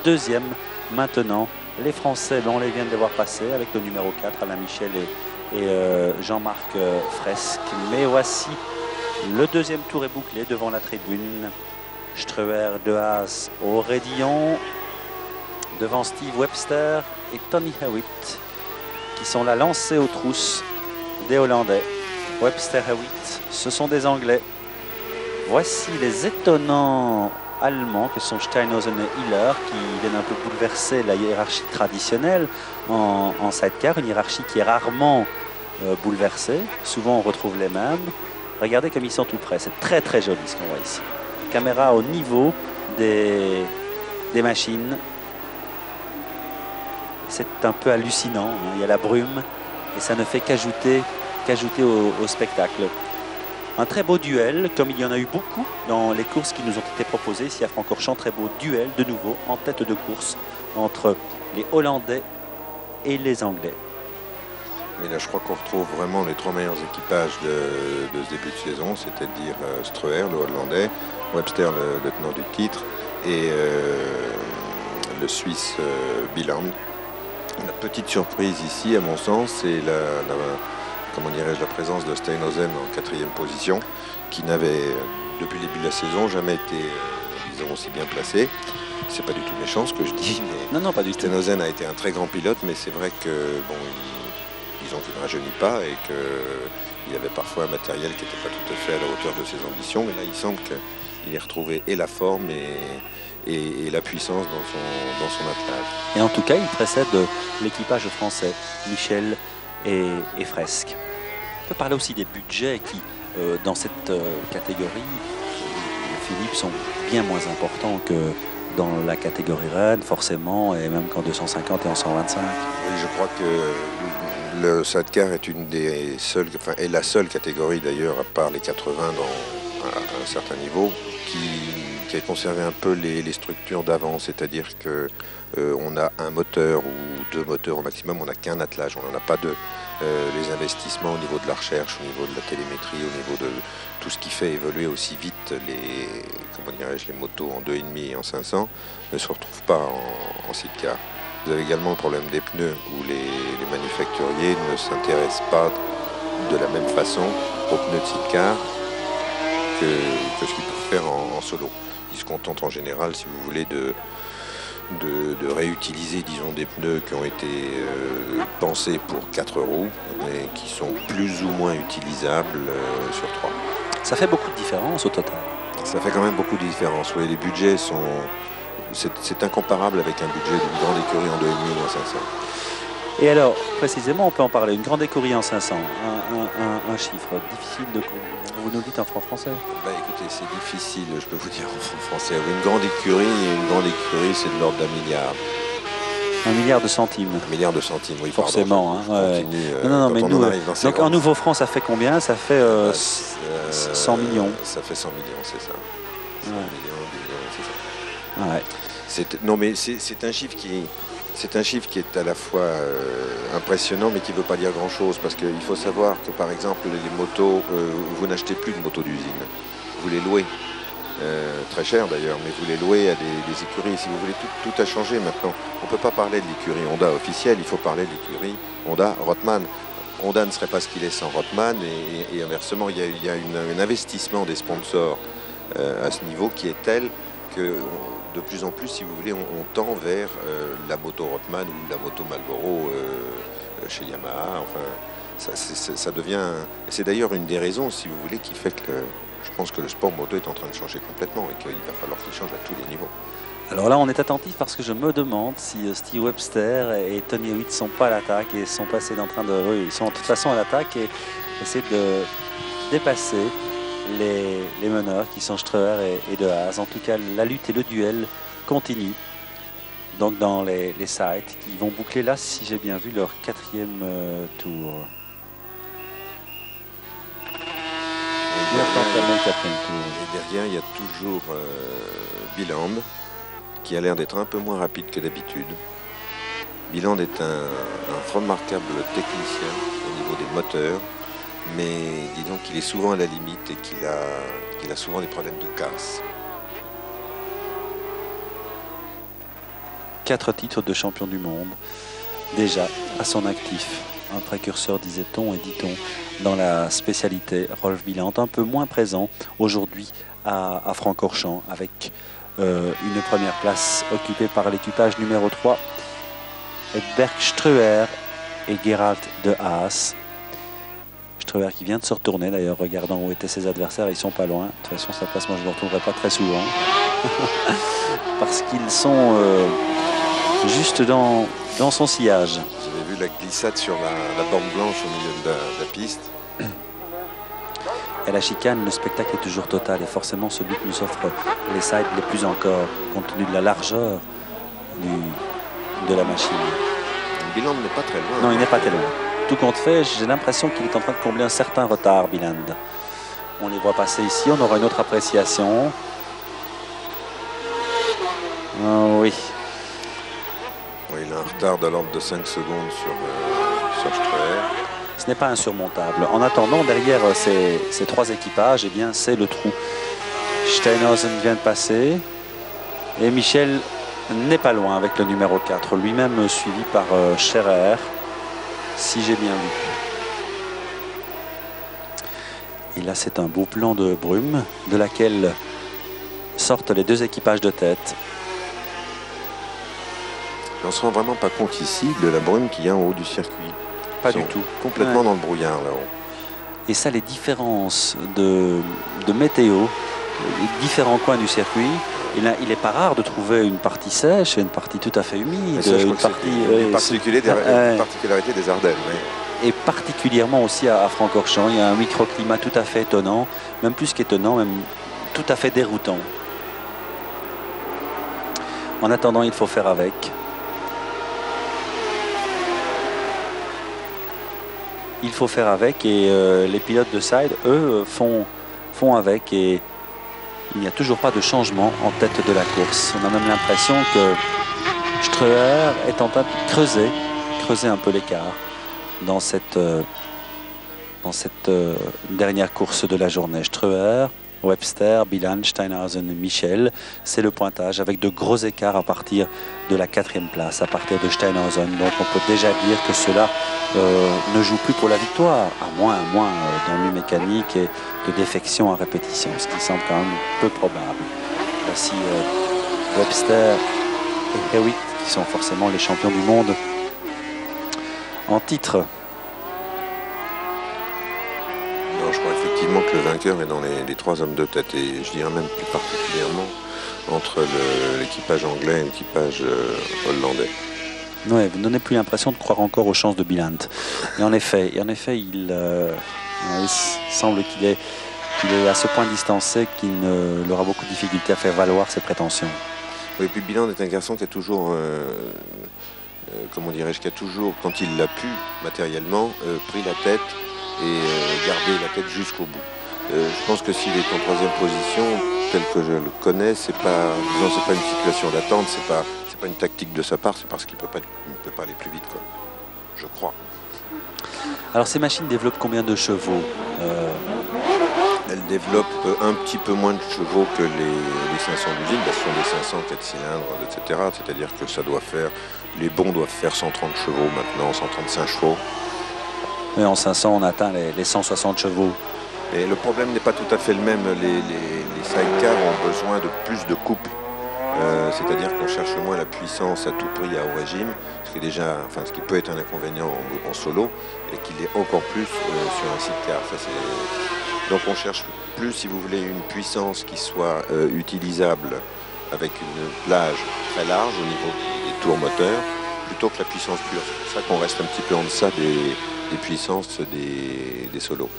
deuxième maintenant. Les Français, on les vient de les voir passer avec le numéro 4, Alain Michel et Jean-Marc Fresque. Mais voici, le deuxième tour est bouclé devant la tribune. Streuer, De Haas au Raidillon, devant Steve Webster et Tony Hewitt, qui sont là lancés aux trousses des Hollandais. Webster, Hewitt, ce sont des Anglais. Voici les étonnants Allemands que sont Steinhausen et Hiller qui viennent un peu bouleverser la hiérarchie traditionnelle en sidecar, une hiérarchie qui est rarement bouleversée. Souvent on retrouve les mêmes. Regardez comme ils sont tout près, c'est très très joli ce qu'on voit ici. Caméra au niveau des machines. C'est un peu hallucinant, hein. Il y a la brume et ça ne fait qu'ajouter au spectacle. Un très beau duel, comme il y en a eu beaucoup dans les courses qui nous ont été proposées ici à Francorchamps. Très beau duel de nouveau en tête de course entre les Hollandais et les Anglais. Et là, je crois qu'on retrouve vraiment les 3 meilleurs équipages de ce début de saison, c'est-à-dire Streuer, le Hollandais, Webster, le tenant du titre, et le Suisse Biland. La petite surprise ici, à mon sens, c'est la présence de Steinhausen en 4e position, qui n'avait, depuis le début de la saison, jamais été, disons, aussi bien placé. C'est pas du tout méchant ce que je dis, mais Non, pas du tout. Steinhausen a été un très grand pilote, mais c'est vrai que, bon, disons qu'il ne rajeunit pas et qu'il y avait parfois un matériel qui n'était pas tout à fait à la hauteur de ses ambitions, mais là, il semble qu'il ait retrouvé et la forme et la puissance dans son attelage. Et en tout cas, il précède l'équipage français, Michel et Fresque. On peut parler aussi des budgets qui, dans cette catégorie, Philippe, sont bien moins importants que dans la catégorie Rennes, forcément, et même qu'en 250 et en 125. Oui, je crois que le sidecar est une des seules, enfin, est la seule catégorie d'ailleurs, à part les 80 à un certain niveau, qui a conservé un peu les structures d'avant, c'est-à-dire que on a un moteur ou 2 moteurs au maximum, on n'a qu'un attelage, on n'en a pas les investissements au niveau de la recherche, au niveau de la télémétrie, au niveau de tout ce qui fait évoluer aussi vite les motos en 2,5 et en 500 ne se retrouvent pas en sidecar. Vous avez également le problème des pneus où les manufacturiers ne s'intéressent pas de la même façon aux pneus de sidecar que ce qu'ils peuvent faire en solo. Ils se contentent en général, si vous voulez, de réutiliser, disons, des pneus qui ont été pensés pour 4 roues, mais qui sont plus ou moins utilisables sur 3. Ça fait beaucoup de différence au total. Ça fait quand même beaucoup de différence. Oui, les budgets sont... C'est incomparable avec un budget d'une grande écurie en 2,5 ou en 500. Et alors, précisément, on peut en parler. Une grande écurie en 500, un chiffre difficile de... Vous nous dites en franc français? Bah écoutez, c'est difficile, je peux vous dire en franc français. Une grande écurie, c'est de l'ordre d'1 milliard. 1 milliard de centimes. 1 milliard de centimes, oui. Forcément. Pardon, hein, continue, non, mais nous... Donc en nouveau franc, ça fait combien? Ça fait 100 millions. Ça fait 100 millions, c'est ça. 100 millions, c'est ça. Ouais. Non, mais c'est un chiffre qui... C'est un chiffre qui est à la fois impressionnant, mais qui ne veut pas dire grand-chose, parce qu'il faut savoir que, par exemple, les motos, vous n'achetez plus de motos d'usine, vous les louez, très cher d'ailleurs, mais vous les louez à des écuries. Si vous voulez, tout a changé maintenant. On ne peut pas parler de l'écurie Honda officielle, il faut parler de l'écurie Honda Rothman. Honda ne serait pas ce qu'il est sans Rothman, et inversement, il y a un investissement des sponsors à ce niveau qui est tel que... De plus en plus, si vous voulez, on tend vers la moto Rothman ou la moto Marlboro chez Yamaha. Enfin, ça devient... C'est d'ailleurs une des raisons, si vous voulez, qui fait que je pense que le sport moto est en train de changer complètement et qu'il va falloir qu'il change à tous les niveaux. Alors là, on est attentif parce que je me demande si Steve Webster et Tony Hewitt ne sont pas à l'attaque et sont passés en train de... Oui, ils sont de toute façon à l'attaque et essaient de dépasser les meneurs qui sont Streuer et De Haas. En tout cas, la lutte et le duel continuent. Donc dans les sides qui vont boucler là, si j'ai bien vu, leur 4e tour. Et derrière, il y a toujours Biland qui a l'air d'être un peu moins rapide que d'habitude. Biland est un remarquable technicien au niveau des moteurs. Mais disons qu'il est souvent à la limite et qu'il a souvent des problèmes de casse. 4 titres de champion du monde, déjà à son actif. Un précurseur, disait-on, et dit-on, dans la spécialité Rolf Biland, un peu moins présent aujourd'hui à Francorchamps, avec une première place occupée par l'équipage numéro 3, Berg Streuer et Gerald De Haas. Streuer qui vient de se retourner d'ailleurs, regardant où étaient ses adversaires, ils sont pas loin. De toute façon, sa place, moi je ne me retrouverai pas très souvent. Parce qu'ils sont juste dans son sillage. Vous avez vu la glissade sur la bande blanche au milieu de la piste. Et la chicane, le spectacle est toujours total. Et forcément, celui qui nous offre les sides les plus encore, compte tenu de la largeur de la machine. Biland n'est pas très loin. Non, il n'est pas très loin. Tout compte fait, j'ai l'impression qu'il est en train de combler un certain retard, Biland. On les voit passer ici, on aura une autre appréciation. Oui. Oui, il a un retard de l'ordre de 5 secondes sur Streuer. Ce n'est pas insurmontable. En attendant, derrière ces trois équipages, eh bien, c'est le trou. Steinhausen vient de passer. Et Michel n'est pas loin avec le numéro 4, lui-même suivi par Scherer, si j'ai bien vu. Et là, c'est un beau plan de brume, de laquelle sortent les deux équipages de tête. On ne se rend vraiment pas compte ici de la brume qu'il y a en haut du circuit. Pas du tout. Complètement dans le brouillard là-haut. Et ça, les différences de météo, les différents coins du circuit, il n'est pas rare de trouver une partie sèche et une partie tout à fait humide. Une particularité des Ardennes. Oui. Et particulièrement aussi à Francorchamps, il y a un microclimat tout à fait étonnant, même plus qu'étonnant, même tout à fait déroutant. En attendant, il faut faire avec. Il faut faire avec et les pilotes de side, eux, font avec et il n'y a toujours pas de changement en tête de la course. On a même l'impression que Streuer est en train de creuser un peu l'écart dans cette dernière course de la journée. Streuer, Webster, Bilan, Steinhausen, Michel, c'est le pointage avec de gros écarts à partir de la 4e place, à partir de Steinhausen. Donc on peut déjà dire que cela ne joue plus pour la victoire, à moins d'ennui mécanique et de défection à répétition, ce qui semble quand même peu probable. Voici Webster et Hewitt qui sont forcément les champions du monde en titre. Non, je crois effectivement que le vainqueur est dans les 3 hommes de tête et je dirais même plus particulièrement entre l'équipage anglais et l'équipage hollandais. Ouais, vous ne donnez plus l'impression de croire encore aux chances de Bilant. Et en effet, il semble qu'il est à ce point distancé qu'il aura beaucoup de difficultés à faire valoir ses prétentions. Oui, et puis Bilant est un garçon qui a toujours, qui a toujours, quand il l'a pu matériellement, pris la tête et gardé la tête jusqu'au bout. Je pense que s'il est en 3e position, tel que je le connais, c'est pas une situation d'attente, c'est pas une tactique de sa part, c'est parce qu'il ne peut pas aller plus vite, quoi. Je crois. Alors ces machines développent combien de chevaux Elles développent un petit peu moins de chevaux que les 500 d'usine, ce sont des 500 4 cylindres, etc. C'est-à-dire que les bons doivent faire 130 chevaux maintenant, 135 chevaux. Et en 500, on atteint les 160 chevaux. Et le problème n'est pas tout à fait le même. Les sidecars ont besoin de plus de couple. C'est-à-dire qu'on cherche moins la puissance à tout prix à haut régime, ce qui peut être un inconvénient en solo, et qu'il est encore plus sur un sidecar. Donc on cherche plus, si vous voulez, une puissance qui soit utilisable avec une plage très large au niveau des tours moteurs, plutôt que la puissance pure. C'est pour ça qu'on reste un petit peu en deçà des puissances des solos.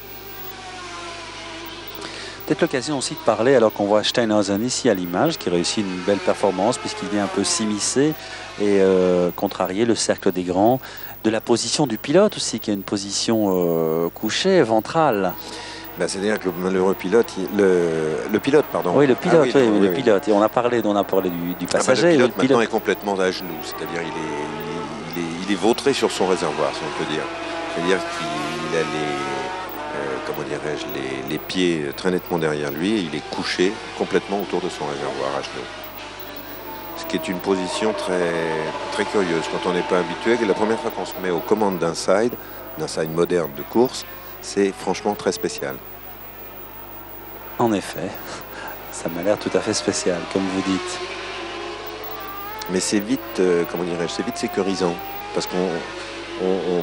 Peut-être l'occasion aussi de parler, alors qu'on voit Steinhausen ici à l'image, qui réussit une belle performance puisqu'il vient un peu s'immiscer et contrarier le cercle des grands, de la position du pilote aussi, qui a une position couchée, ventrale. C'est-à-dire que le malheureux pilote, le pilote. Le pilote. Et on a parlé du passager. Le pilote maintenant est complètement à genoux, c'est-à-dire il est vautré sur son réservoir, si on peut dire. C'est-à-dire qu'il a les pieds très nettement derrière lui et il est couché complètement autour de son réservoir à genoux. Ce qui est une position très, très curieuse quand on n'est pas habitué. La première fois qu'on se met aux commandes d'un side moderne de course, c'est franchement très spécial. En effet, ça m'a l'air tout à fait spécial, comme vous dites. Mais c'est vite, c'est vite sécurisant parce qu'on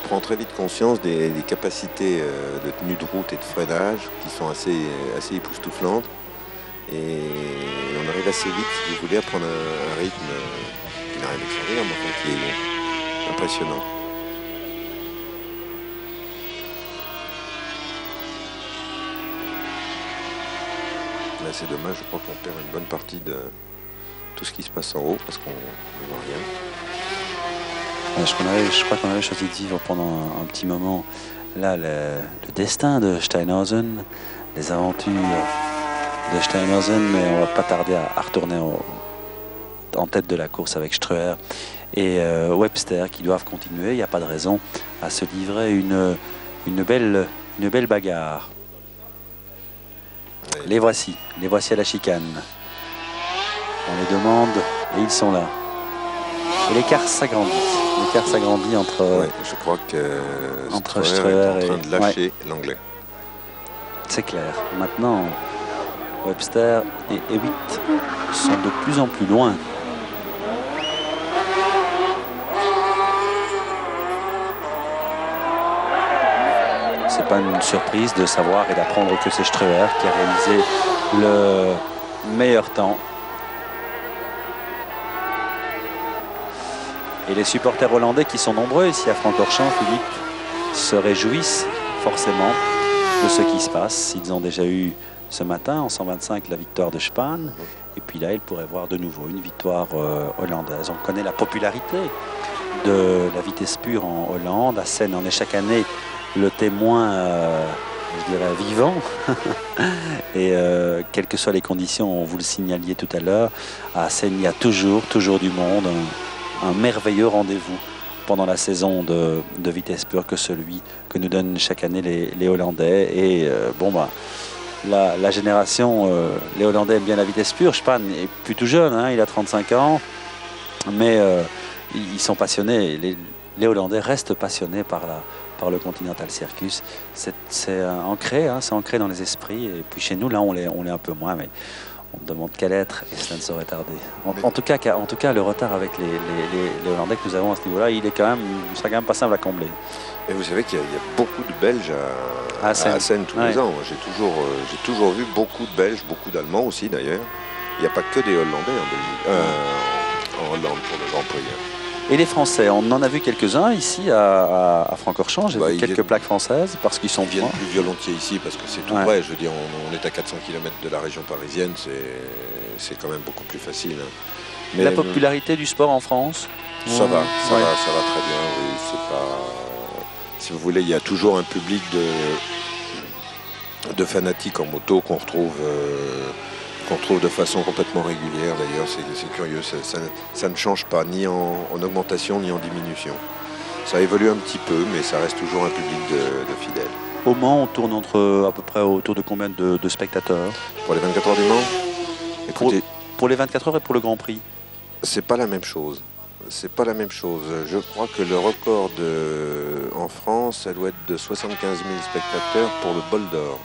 prend très vite conscience des capacités de tenue de route et de freinage qui sont assez époustouflantes. Et on arrive assez vite, si vous voulez, à prendre un rythme qui n'a rien d'extraordinaire, mais qui est impressionnant. Là, c'est dommage, je crois qu'on perd une bonne partie de tout ce qui se passe en haut parce qu'on ne voit rien. Je crois qu'on avait choisi de vivre pendant un petit moment là le destin de Steinhausen, les aventures de Steinhausen, mais on va pas tarder à retourner en tête de la course avec Streuer et Webster qui doivent continuer. Il n'y a pas de raison à se livrer une belle bagarre. Ouais. Les voici à la chicane. On les demande et ils sont là. Et l'écart s'agrandit. L'écart s'agrandit entre, Ouais, je crois que entre Streuer est en Streuer train et- de lâcher l'anglais. c'est clair. Maintenant, Webster et Hewitt sont de plus en plus loin. C'est pas une surprise de savoir et d'apprendre que c'est Streuer qui a réalisé le meilleur temps. Et les supporters hollandais qui sont nombreux ici à Francorchamps, Philippe, se réjouissent forcément de ce qui se passe. Ils ont déjà eu ce matin en 125 la victoire de Spahn. Et puis là, ils pourraient voir de nouveau une victoire hollandaise. On connaît la popularité de la vitesse pure en Hollande. Assen en est chaque année le témoin, je dirais, vivant. Et quelles que soient les conditions, vous le signaliez tout à l'heure, à Assen, il y a toujours du monde. Un merveilleux rendez-vous pendant la saison de vitesse pure que celui que nous donnent chaque année les Hollandais. Et la génération, les Hollandais aiment bien la vitesse pure. Spahn est plus tout jeune, hein, il a 35 ans, mais ils sont passionnés. Les Hollandais restent passionnés par le Continental Circus. C'est ancré, hein, c'est ancré dans les esprits. Et puis chez nous, là, on l'est un peu moins, mais on ne demande qu'à l'être et cela ne saurait tarder. En tout cas, le retard avec les Hollandais que nous avons à ce niveau-là, il sera quand même pas simple à combler. Et vous savez qu'il y a beaucoup de Belges à Assen tous les ans. Moi, j'ai toujours vu beaucoup de Belges, beaucoup d'Allemands aussi d'ailleurs. Il n'y a pas que des Hollandais en Hollande pour le Grand Prix. Et les Français, on en a vu quelques-uns ici à Francorchamps. J'ai vu quelques plaques françaises parce qu'ils sont Ils viennent loin. plus volontiers ici parce que c'est tout près. Je veux dire, on est à 400 km de la région parisienne, c'est quand même beaucoup plus facile. Mais la popularité du sport en France, ça va très bien. Oui, c'est pas. Si vous voulez, il y a toujours un public de fanatiques en moto qu'on retrouve de façon complètement régulière. D'ailleurs, c'est curieux. Ça ne change pas, ni en augmentation, ni en diminution. Ça évolue un petit peu, mais ça reste toujours un public de fidèles. au Mans, on tourne à peu près autour de combien de spectateurs Pour les 24 heures du Mans, écoutez, pour les 24 heures et pour le Grand Prix. c'est pas la même chose. C'est pas la même chose. Je crois que le record en France, ça doit être de 75 000 spectateurs pour le Bol d'Or.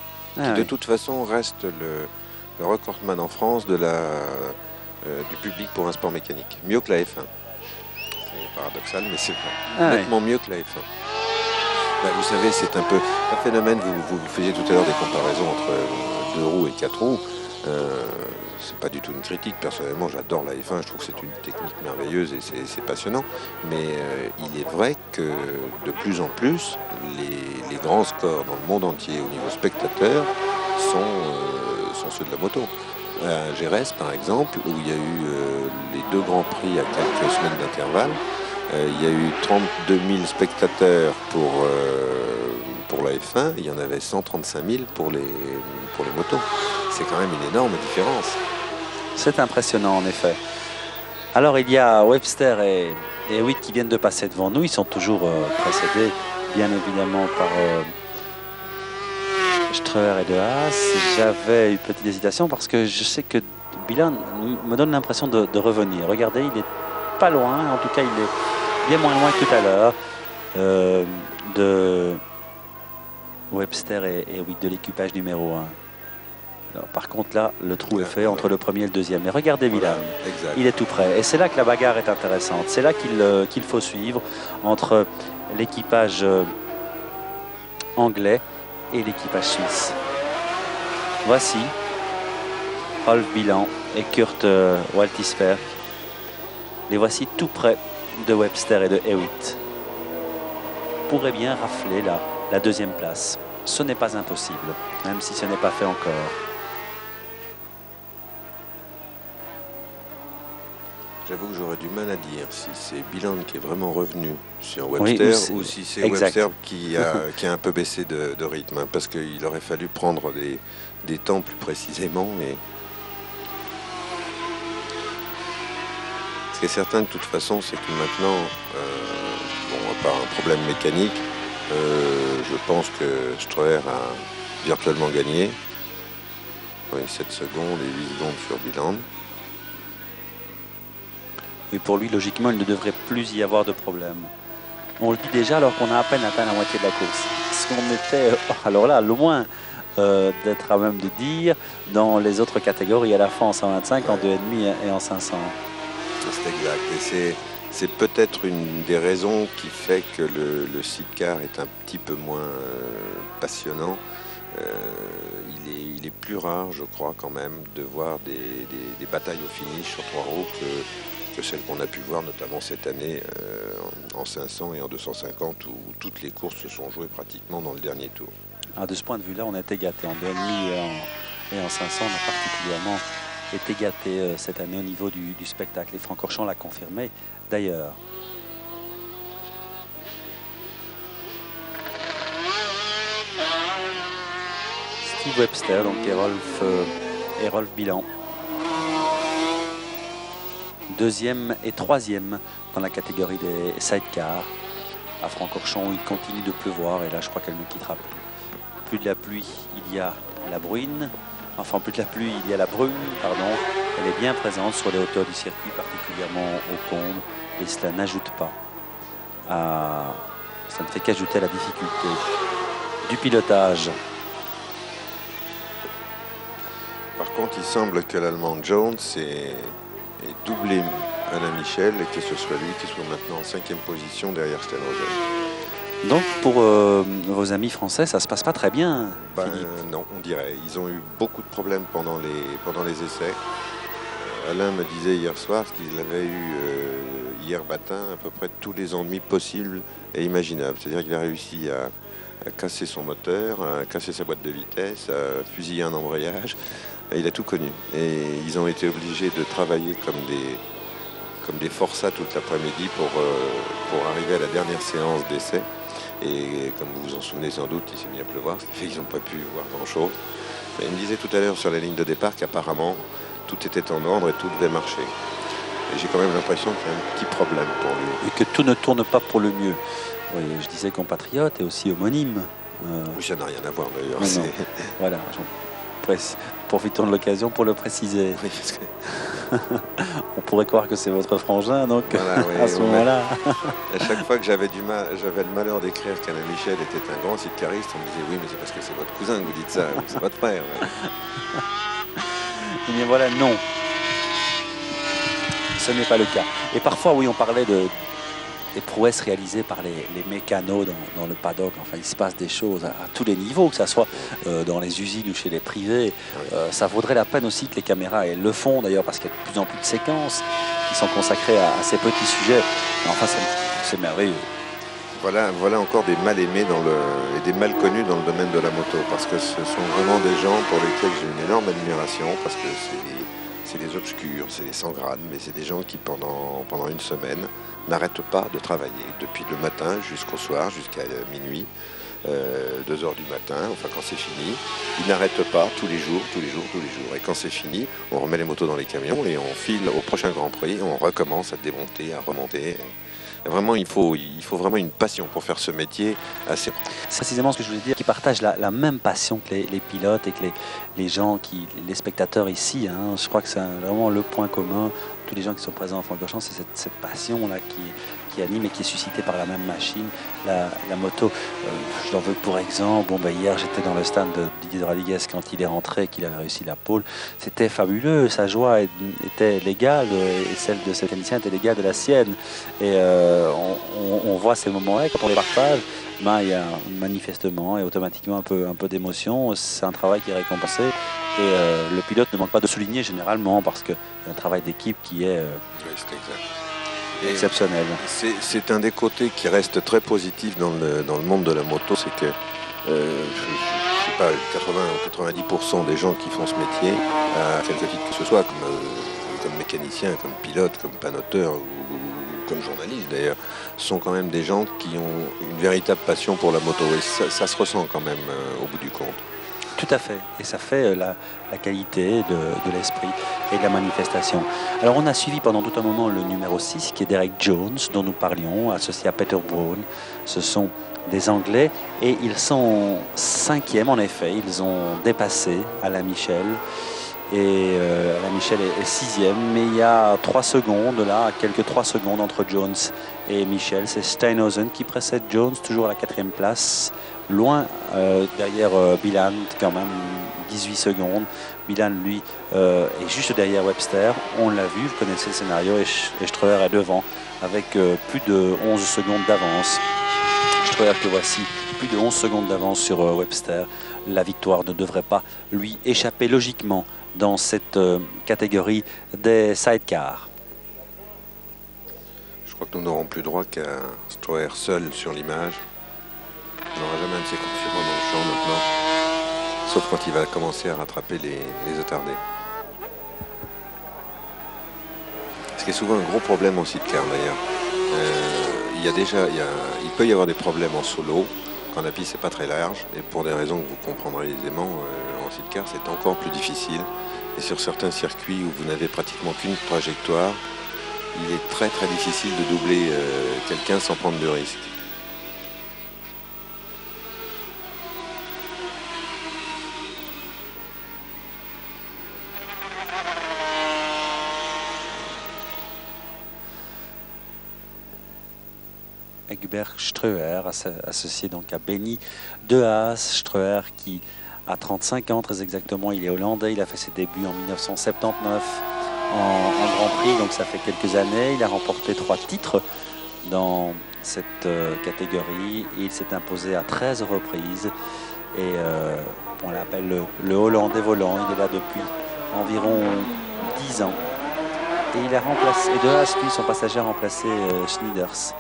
De toute façon, reste le recordman en France du public pour un sport mécanique. Mieux que la F1. C'est paradoxal, mais c'est vrai. Nettement mieux que la F1. Vous savez, c'est un peu un phénomène. Vous faisiez tout à l'heure des comparaisons entre 2 roues et 4 roues. C'est pas du tout une critique. Personnellement, j'adore la F1. Je trouve que c'est une technique merveilleuse et c'est passionnant. Mais il est vrai que de plus en plus, les grands scores dans le monde entier au niveau spectateur sont ceux de la moto. À Gérès, par exemple, où il y a eu les 2 grands prix à quelques semaines d'intervalle, il y a eu 32 000 spectateurs pour la F1, il y en avait 135 000 pour les motos. C'est quand même une énorme différence. C'est impressionnant en effet. Alors il y a Webster et Hewitt qui viennent de passer devant nous. Ils sont toujours précédés bien évidemment par Streuer et De Haas. J'avais une petite hésitation parce que je sais que Bilan me donne l'impression de revenir. Regardez, il est pas loin, en tout cas il est bien moins loin que tout à l'heure de Webster et Hewitt de l'équipage numéro 1. Alors, par contre là, le trou est fait entre le premier et le deuxième. Mais regardez Bilan, il est tout près. Et c'est là que la bagarre est intéressante. C'est là qu'il faut suivre entre l'équipage anglais et l'équipage suisse. Voici Rolf Bilan et Kurt Waltisperg. Les voici tout près de Webster et de Hewitt. Pourrait bien rafler la deuxième place. Ce n'est pas impossible, même si ce n'est pas fait encore. J'avoue que j'aurais du mal à dire si c'est Biland qui est vraiment revenu sur Webster ou si c'est Webster qui a un peu baissé de rythme, hein, parce qu'il aurait fallu prendre des temps plus précisément. Mais ce qui est certain de toute façon, c'est que maintenant, à part un problème mécanique, je pense que Streuer a virtuellement gagné. Oui, 7 secondes et 8 secondes sur Biland. Et pour lui, logiquement, il ne devrait plus y avoir de problème. On le dit déjà alors qu'on a à peine atteint la moitié de la course. Ce qu'on était, alors là, loin d'être à même de dire dans les autres catégories à la fin en 125, en 2,5 et en 500. C'est exact. Et c'est peut-être une des raisons qui fait que le sidecar est un petit peu moins passionnant. Il est plus rare, je crois, quand même, de voir des batailles au finish sur 3 roues que celles qu'on a pu voir notamment cette année en 500 et en 250 où toutes les courses se sont jouées pratiquement dans le dernier tour. Ah, de ce point de vue-là, on a été gâtés en 2,5 et en 500. On a particulièrement été gâtés cette année au niveau du spectacle. Et Francorchamps l'a confirmé d'ailleurs. Steve Webster, donc et Rolf Biland. Deuxième et troisième dans la catégorie des sidecars. À Francorchamps, il continue de pleuvoir et là, je crois qu'elle ne quittera plus. Plus de la pluie, il y a la bruine. Enfin, plus de la pluie, il y a la brume, pardon. Elle est bien présente sur les hauteurs du circuit, particulièrement au comble. Et cela n'ajoute pas ça ne fait qu'ajouter à la difficulté du pilotage. Par contre, il semble que l'Allemand Jones ait doublé Alain Michel et que ce soit lui qui soit maintenant en 5e position derrière Steenreuser. Donc pour vos amis français, ça se passe pas très bien, Philippe. Non, on dirait. Ils ont eu beaucoup de problèmes pendant les essais. Alain me disait hier soir qu'il avait eu hier matin à peu près tous les ennuis possibles et imaginables. C'est-à-dire qu'il a réussi à casser son moteur, à casser sa boîte de vitesse, à fusiller un embrayage. Il a tout connu. Et ils ont été obligés de travailler comme des forçats toute l'après-midi pour arriver à la dernière séance d'essai. Et comme vous vous en souvenez sans doute, il s'est mis à pleuvoir, ce qui fait qu'ils n'ont pas pu voir grand-chose. Mais il me disait tout à l'heure sur la ligne de départ qu'apparemment, tout était en ordre et tout devait marcher. Et j'ai quand même l'impression qu'il y a un petit problème pour lui. Et que tout ne tourne pas pour le mieux. Oui, je disais compatriote et aussi homonyme. Oui, ça n'a rien à voir d'ailleurs. Non. Voilà, profitons de l'occasion pour le préciser. Oui, parce que... On pourrait croire que c'est votre frangin, donc voilà, oui, à ce moment-là. À chaque fois que j'avais le malheur d'écrire qu'Alain Michel était un grand sidecariste, on me disait oui, mais c'est parce que c'est votre cousin que vous dites ça, ou c'est votre frère. Ouais. Et bien voilà, non. Ce n'est pas le cas. Et parfois, oui, on parlait des prouesses réalisées par les mécanos dans le paddock. Enfin, il se passe des choses à tous les niveaux, que ce soit dans les usines ou chez les privés. Ça vaudrait la peine aussi que les caméras, elles le font d'ailleurs, parce qu'il y a de plus en plus de séquences qui sont consacrées à ces petits sujets. Mais enfin, c'est merveilleux. Voilà encore des mal aimés et des mal connus dans le domaine de la moto, parce que ce sont vraiment des gens pour lesquels j'ai une énorme admiration, parce que c'est des obscurs, c'est des sans grade, mais c'est des gens qui pendant une semaine n'arrêtent pas de travailler, depuis le matin jusqu'au soir, jusqu'à minuit, 2 heures du matin, enfin quand c'est fini, ils n'arrêtent pas tous les jours. Et quand c'est fini, on remet les motos dans les camions et on file au prochain Grand Prix, et on recommence à démonter, à remonter. Vraiment, il faut vraiment une passion pour faire ce métier assez. C'est précisément ce que je voulais dire, qui partagent la même passion que les pilotes et que les gens, les spectateurs ici. Hein. Je crois que c'est vraiment le point commun. Tous les gens qui sont présents en Francorchamps, c'est cette passion-là qui anime et qui est suscitée par la même machine, la moto. Je l'en veux pour exemple. Hier, j'étais dans le stand de Didier Rodriguez quand il est rentré, qu'il avait réussi la pole. C'était fabuleux. Sa joie était l'égale et celle de ce mécanicien était l'égale de la sienne. Et on voit ces moments-là. Quand on les partage, il y a manifestement et automatiquement un peu d'émotion. C'est un travail qui est récompensé. Et le pilote ne manque pas de souligner généralement parce qu'il y a un travail d'équipe qui est exceptionnel. C'est un des côtés qui reste très positif dans le monde de la moto, c'est que je sais pas, 80 ou 90% des gens qui font ce métier, à quelque titre que ce soit, comme comme mécaniciens, comme pilotes, comme panoteurs ou comme journalistes d'ailleurs, sont quand même des gens qui ont une véritable passion pour la moto. Et ça se ressent quand même au bout du compte. Tout à fait, et ça fait la qualité de l'esprit et de la manifestation. Alors on a suivi pendant tout un moment le numéro 6 qui est Derek Jones dont nous parlions, associé à Peter Brown. Ce sont des Anglais et ils sont 5e en effet, ils ont dépassé Alain Michel. Et Alain Michel est 6e, mais il y a 3 secondes, là, quelques 3 secondes entre Jones et Michel. C'est Steinhausen qui précède Jones, toujours à la 4e place. Loin derrière Biland, quand même 18 secondes. Biland, lui, est juste derrière Webster. On l'a vu, vous connaissez le scénario, et Streuer est devant avec plus de 11 secondes d'avance. Streuer que voici, plus de 11 secondes d'avance sur Webster. La victoire ne devrait pas lui échapper logiquement dans cette catégorie des sidecars. Je crois que nous n'aurons plus droit qu'à Streuer seul sur l'image. On n'aura jamais un de ses concurrents dans le champ maintenant, sauf quand il va commencer à rattraper les attardés. Ce qui est souvent un gros problème en sidecar d'ailleurs. Il peut y avoir des problèmes en solo, quand la piste n'est pas très large, et pour des raisons que vous comprendrez aisément, en sidecar c'est encore plus difficile. Et sur certains circuits où vous n'avez pratiquement qu'une trajectoire, il est très très difficile de doubler quelqu'un sans prendre de risque. Egbert Streuer, associé donc à Benny De Haas. Streuer qui a 35 ans très exactement, il est hollandais, il a fait ses débuts en 1979 en Grand Prix, donc ça fait quelques années. Il a remporté 3 titres dans cette catégorie et il s'est imposé à 13 reprises. Et on l'appelle le Hollandais volant, il est là depuis environ 10 ans. Et il a remplacé, et De Haas, lui, son passager, a remplacé Schneiders,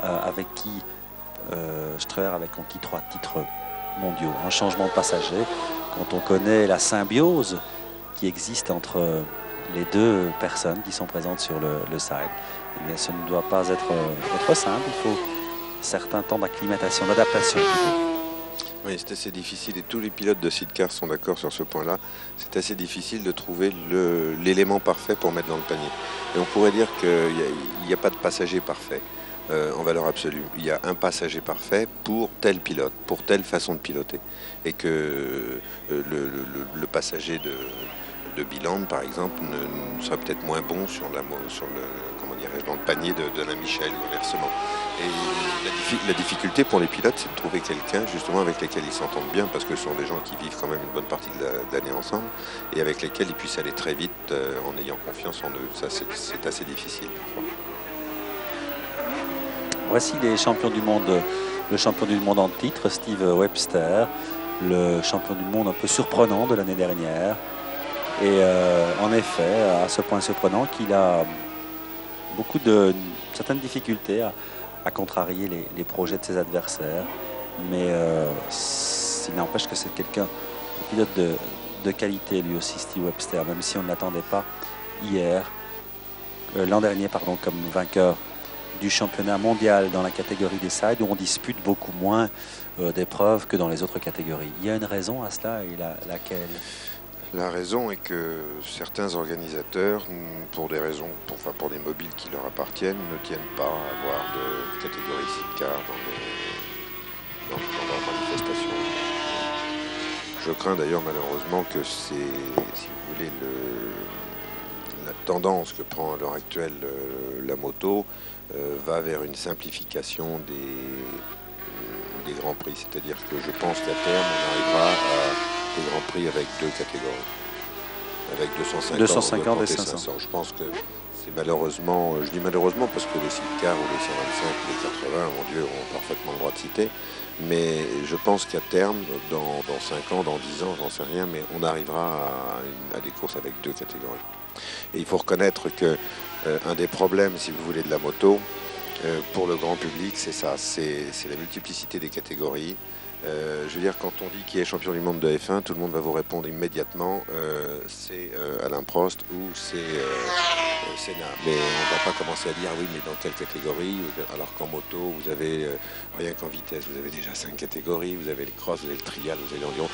avec qui Streuer avait conquis 3 titres mondiaux. Un changement de passager, quand on connaît la symbiose qui existe entre les deux personnes qui sont présentes sur le side, eh bien, ce ne doit pas être simple. Il faut un certain temps d'acclimatation, d'adaptation. Oui, c'est assez difficile et tous les pilotes de sidecar sont d'accord sur ce point-là. C'est assez difficile de trouver l'élément parfait pour mettre dans le panier. Et on pourrait dire qu'il n'y a pas de passager parfait. En valeur absolue. Il y a un passager parfait pour tel pilote, pour telle façon de piloter. Et que le passager de Biland, par exemple, ne serait peut-être moins bon dans le panier d'Alain Michel ou inversement. Et la difficulté pour les pilotes, c'est de trouver quelqu'un justement avec lesquels ils s'entendent bien, parce que ce sont des gens qui vivent quand même une bonne partie de l'année ensemble, et avec lesquels ils puissent aller très vite en ayant confiance en eux. Ça, c'est assez difficile parfois. Voici les champions du monde, le champion du monde en titre, Steve Webster, le champion du monde un peu surprenant de l'année dernière. Et en effet, à ce point surprenant qu'il a certaines difficultés à contrarier les projets de ses adversaires. Mais il n'empêche que c'est quelqu'un, un pilote de qualité lui aussi, Steve Webster, même si on ne l'attendait pas l'an dernier, comme vainqueur du championnat mondial dans la catégorie des sides, où on dispute beaucoup moins d'épreuves que dans les autres catégories. Il y a une raison à cela, et laquelle? La raison est que certains organisateurs, pour des raisons, pour des mobiles qui leur appartiennent, ne tiennent pas à avoir de catégorie sidecar dans leurs manifestations. Je crains d'ailleurs malheureusement que si vous voulez, la tendance que prend à l'heure actuelle la moto va vers une simplification des Grands Prix. C'est-à-dire que je pense qu'à terme, on arrivera à des Grands Prix avec 2 catégories. Avec 250 et 500. Je pense que c'est malheureusement, je dis malheureusement parce que les sidecars ou les 125 ou les 80, mon Dieu, ont parfaitement le droit de citer. Mais je pense qu'à terme, dans 5 ans, dans 10 ans, j'en sais rien, mais on arrivera à des courses avec 2 catégories. Et il faut reconnaître que un des problèmes, si vous voulez, de la moto, pour le grand public, c'est ça, c'est la multiplicité des catégories. Je veux dire, quand on dit qui est champion du monde de F1, tout le monde va vous répondre immédiatement, c'est Alain Prost ou c'est Senna. Mais on ne va pas commencer à dire oui, mais dans quelle catégorie? Alors qu'en moto, vous avez, rien qu'en vitesse, vous avez déjà 5 catégories. Vous avez le cross, vous avez le trial, vous avez l'endiron.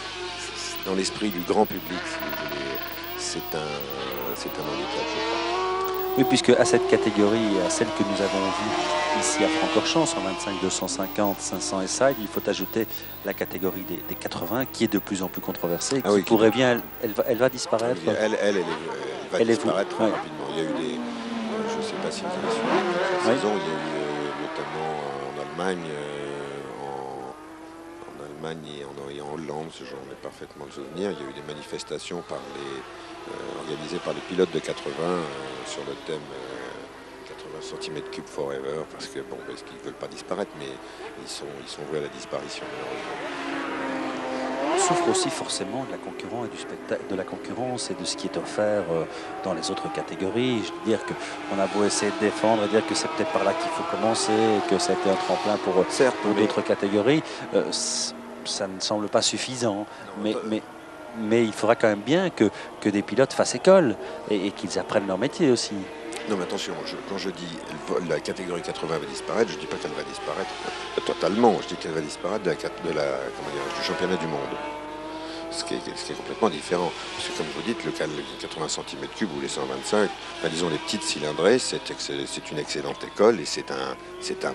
Dans l'esprit du grand public, si vous voulez, c'est un handicap, je crois. Oui, puisque à cette catégorie, à celle que nous avons vue ici à Francorchamps, 125, 250, 500 et side, il faut ajouter la catégorie des 80 qui est de plus en plus controversée, qui pourrait bien, elle va disparaître. Elle va disparaître très rapidement. Il y a eu des, je ne sais pas si vous avez suivi cette saison, il y a eu notamment en Allemagne, et en Hollande, j'en ai parfaitement le souvenir, il y a eu des manifestations organisées par les pilotes de 80 sur le thème 80 cm3 forever, parce qu'ils ne veulent pas disparaître, mais ils sont voués à la disparition, malheureusement. On souffre aussi forcément de la concurrence et du spectacle, de la concurrence et de ce qui est offert dans les autres catégories. Je veux dire qu'on a beau essayer de défendre et dire que c'est peut-être par là qu'il faut commencer, que ça a été un tremplin pour d'autres catégories. Ça ne semble pas suffisant, mais il faudra quand même bien que des pilotes fassent école et qu'ils apprennent leur métier aussi. Non mais attention, quand je dis la catégorie 80 va disparaître, je ne dis pas qu'elle va disparaître totalement, je dis qu'elle va disparaître du championnat du monde. Ce qui est complètement différent. Parce que comme vous dites, le 80 cm3 ou les 125, disons les petites cylindrées, c'est une excellente école et c'est un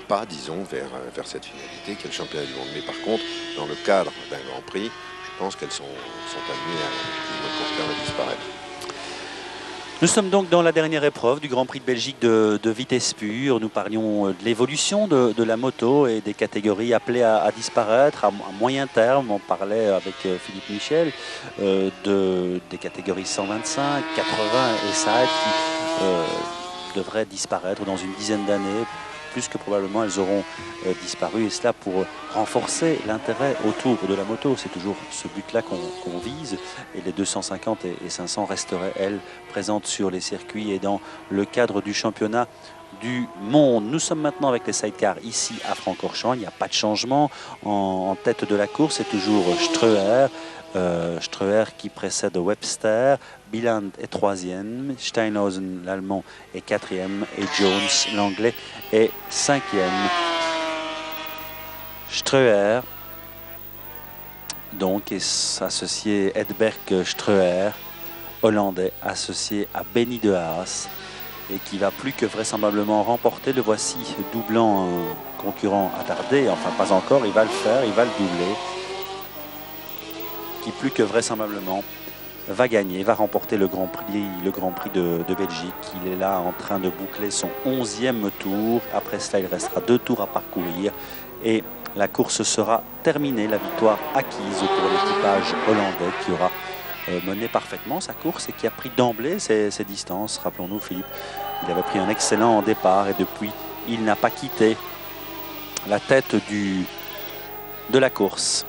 pas, disons, vers cette finalité qu'est le championnat du monde. Mais par contre, dans le cadre d'un Grand Prix, je pense qu'elles sont amenées à court terme à disparaître. Nous sommes donc dans la dernière épreuve du Grand Prix de Belgique de vitesse pure. Nous parlions de l'évolution de la moto et des catégories appelées à disparaître à moyen terme. On parlait avec Philippe Michel des catégories 125, 80 et SAD qui devraient disparaître dans une dizaine d'années. Plus que probablement elles auront disparu, et cela pour renforcer l'intérêt autour de la moto. C'est toujours ce but-là qu'on vise, et les 250 et 500 resteraient, elles, présentes sur les circuits et dans le cadre du championnat du monde. Nous sommes maintenant avec les sidecars ici à Francorchamps. Il n'y a pas de changement. En tête de la course, c'est toujours Streuer. Streuer qui précède Webster, Biland est 3e, Steinhausen l'allemand est 4e et Jones l'anglais est 5e. Streuer donc est associé Edberg Streuer, hollandais, associé à Benny de Haas, et qui va plus que vraisemblablement remporter. Le voici doublant un concurrent attardé, enfin pas encore, il va le faire, il va le doubler. Qui plus que vraisemblablement va gagner, va remporter le Grand Prix de Belgique. Il est là en train de boucler son 11e tour. Après cela, il restera 2 tours à parcourir et la course sera terminée. La victoire acquise pour l'équipage hollandais qui aura mené parfaitement sa course et qui a pris d'emblée ses distances. Rappelons-nous, Philippe, il avait pris un excellent départ et depuis, il n'a pas quitté la tête de la course.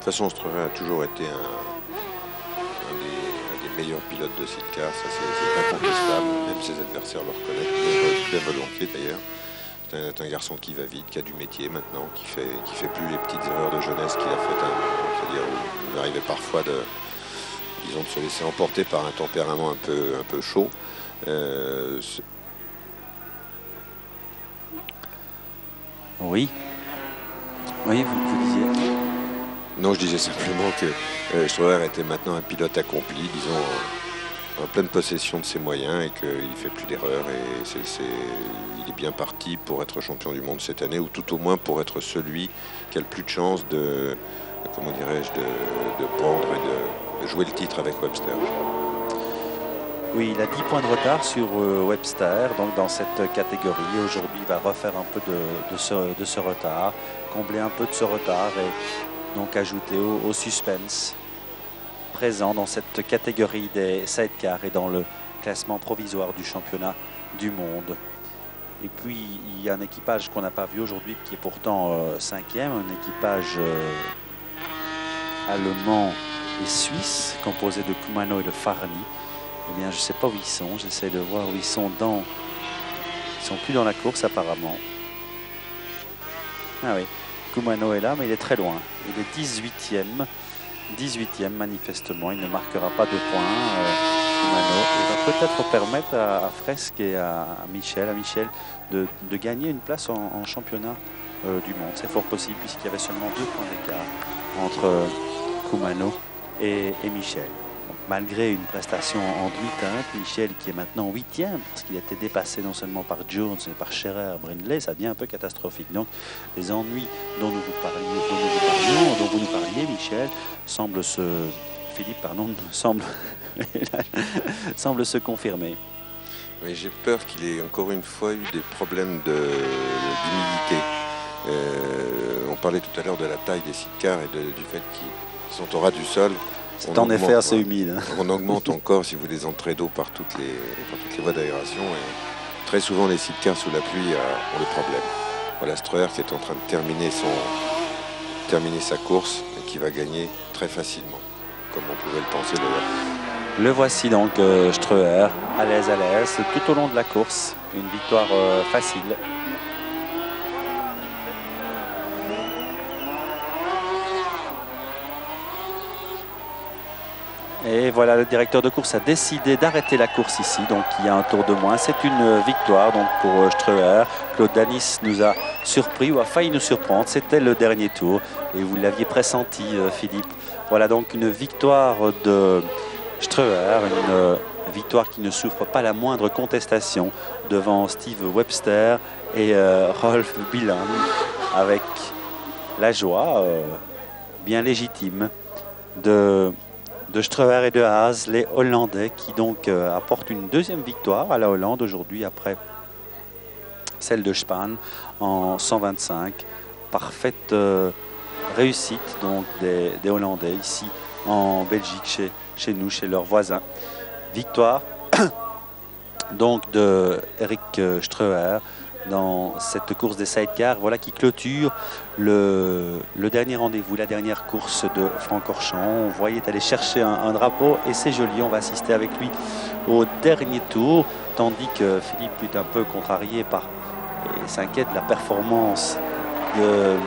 De toute façon, Streuer a toujours été un des meilleurs pilotes de sidecar, ça c'est incontestable, même ses adversaires le reconnaissent, bien volontiers d'ailleurs. C'est un garçon qui va vite, qui a du métier maintenant, qui fait plus les petites erreurs de jeunesse qu'il a faites avant. C'est-à-dire il arrivait parfois de se laisser emporter par un tempérament un peu chaud. Oui, vous disiez. Non, je disais simplement que Streuer était maintenant un pilote accompli, disons, en pleine possession de ses moyens et qu'il ne fait plus d'erreurs. Et il est bien parti pour être champion du monde cette année, ou tout au moins pour être celui qui a le plus de chances de prendre et de jouer le titre avec Webster. Oui, il a 10 points de retard sur Webster, donc dans cette catégorie. Aujourd'hui, il va refaire un peu de ce retard, combler un peu de ce retard et donc ajouter au suspense présent dans cette catégorie des sidecars et dans le classement provisoire du championnat du monde. Et puis, il y a un équipage qu'on n'a pas vu aujourd'hui, qui est pourtant 5e, un équipage allemand et suisse, composé de Kumano et de Farni. Eh bien, je ne sais pas où ils sont, j'essaie de voir où ils sont dans... Ils sont plus dans la course apparemment. Ah oui, Kumano est là, mais il est très loin. Il est 18e manifestement, il ne marquera pas de points. Kumano, et va peut-être permettre à Fresque et à Michel de gagner une place en championnat du monde. C'est fort possible puisqu'il y avait seulement 2 points d'écart entre Kumano et Michel. Donc, malgré une prestation en demi-teinte, Michel qui est maintenant 8e parce qu'il a été dépassé non seulement par Jones mais par Scherer, Brindley, ça devient un peu catastrophique. Donc les ennuis dont vous nous parliez, Michel, semble se confirmer. Oui, j'ai peur qu'il ait encore une fois eu des problèmes d'humidité. On parlait tout à l'heure de la taille des sidecars et du fait qu'ils sont au ras du sol. C'est en effet assez humide. On augmente encore, si vous voulez, des entrées d'eau par toutes les voies d'aération. Et très souvent, les sidecars sous la pluie ont le problème. Voilà Streuer qui est en train de terminer sa course et qui va gagner très facilement, comme on pouvait le penser d'ailleurs. Le voici donc Streuer, à l'aise tout au long de la course. Une victoire facile. Et voilà, le directeur de course a décidé d'arrêter la course ici. Donc il y a un tour de moins. C'est une victoire donc, pour Streuer. Claude Danis nous a surpris ou a failli nous surprendre. C'était le dernier tour. Et vous l'aviez pressenti, Philippe. Voilà donc une victoire de Streuer. Une victoire qui ne souffre pas la moindre contestation devant Steve Webster et Rolf Biland. Avec la joie bien légitime de Streuer et de Haas, les Hollandais qui donc apportent une deuxième victoire à la Hollande aujourd'hui après celle de Spahn en 125. Parfaite réussite donc des Hollandais ici en Belgique, chez nous, chez leurs voisins. Victoire donc de Eric Streuer dans cette course des sidecars, voilà qui clôture le dernier rendez-vous, la dernière course de Francorchamps. On voyait aller chercher un drapeau et c'est joli, on va assister avec lui au dernier tour, tandis que Philippe est un peu contrarié et s'inquiète de la performance de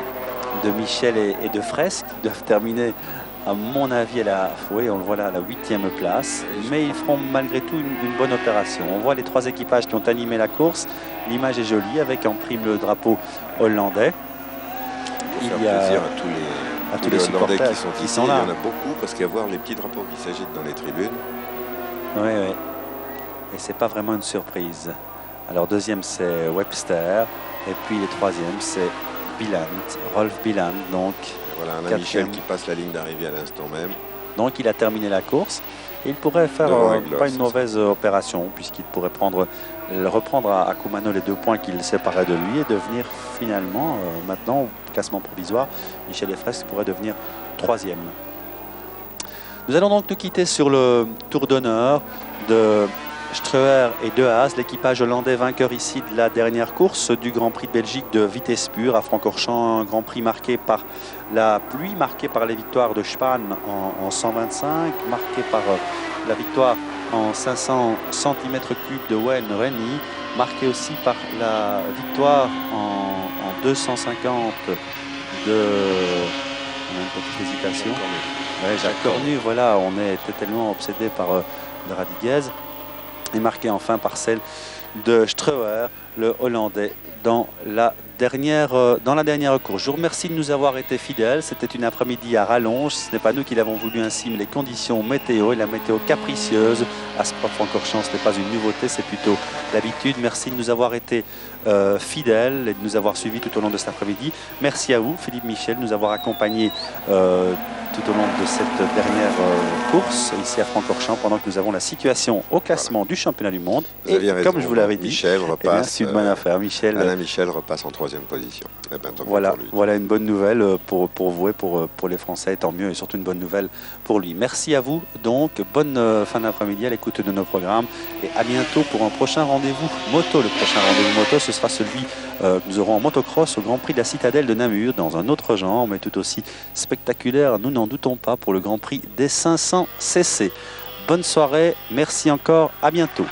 Michel et de Fresque, qui doivent terminer à mon avis on le voit là à la 8e place, mais ils feront malgré tout une bonne opération. On voit les 3 équipages qui ont animé la course, l'image est jolie avec en prime le drapeau hollandais. Il y a plaisir à tous les Hollandais qui sont ici, là. Il y en a beaucoup parce qu'il y a voir les petits drapeaux qui s'agitent dans les tribunes. Oui, et c'est pas vraiment une surprise. Alors deuxième c'est Webster et puis le 3e c'est Biland, Rolf Biland donc. Voilà, Alain Michel qui passe la ligne d'arrivée à l'instant même. Donc il a terminé la course. Et il pourrait faire pas une mauvaise opération puisqu'il pourrait reprendre à Kumano les 2 points qu'il séparait de lui et devenir finalement, maintenant au classement provisoire, Michel et Fresque pourrait devenir 3e. Nous allons donc nous quitter sur le tour d'honneur de Streuer et de Haas, l'équipage hollandais vainqueur ici de la dernière course du Grand Prix de Belgique de vitesse pure à Francorchamps, un Grand Prix marqué par la pluie, marqué par les victoires de Spahn en 125, marqué par la victoire en 500 cm3 de Wen Rennie, marqué aussi par la victoire en 250 de... On a une petite hésitation. Jacques Cornu, voilà, on était tellement obsédé par le Radiguez. Et marqué enfin par celle de Streuer, le Hollandais, dans la dernière course. Je vous remercie de nous avoir été fidèles. C'était une après-midi à rallonge. Ce n'est pas nous qui l'avons voulu ainsi, mais les conditions météo et la météo capricieuse à Spa-Francorchamps, ce n'est pas une nouveauté, c'est plutôt l'habitude. Merci de nous avoir été fidèles et de nous avoir suivis tout au long de cet après-midi. Merci à vous, Philippe Michel, de nous avoir accompagnés tout au long de cette dernière course ici à Francorchamps pendant que nous avons la situation au classement du championnat du monde. Vous aviez raison, comme je vous l'avais dit, Michel repasse, c'est une bonne affaire. Alain Michel repasse en 3e position. Voilà une bonne nouvelle pour vous et pour les Français, tant mieux, et surtout une bonne nouvelle pour lui. Merci à vous, donc bonne fin d'après-midi à l'écoute de nos programmes et à bientôt pour un prochain rendez-vous moto. Le prochain rendez-vous moto, ce sera celui que nous aurons en motocross au Grand Prix de la Citadelle de Namur, dans un autre genre, mais tout aussi spectaculaire, nous n'en doutons pas, pour le Grand Prix des 500 cc. Bonne soirée, merci encore, à bientôt.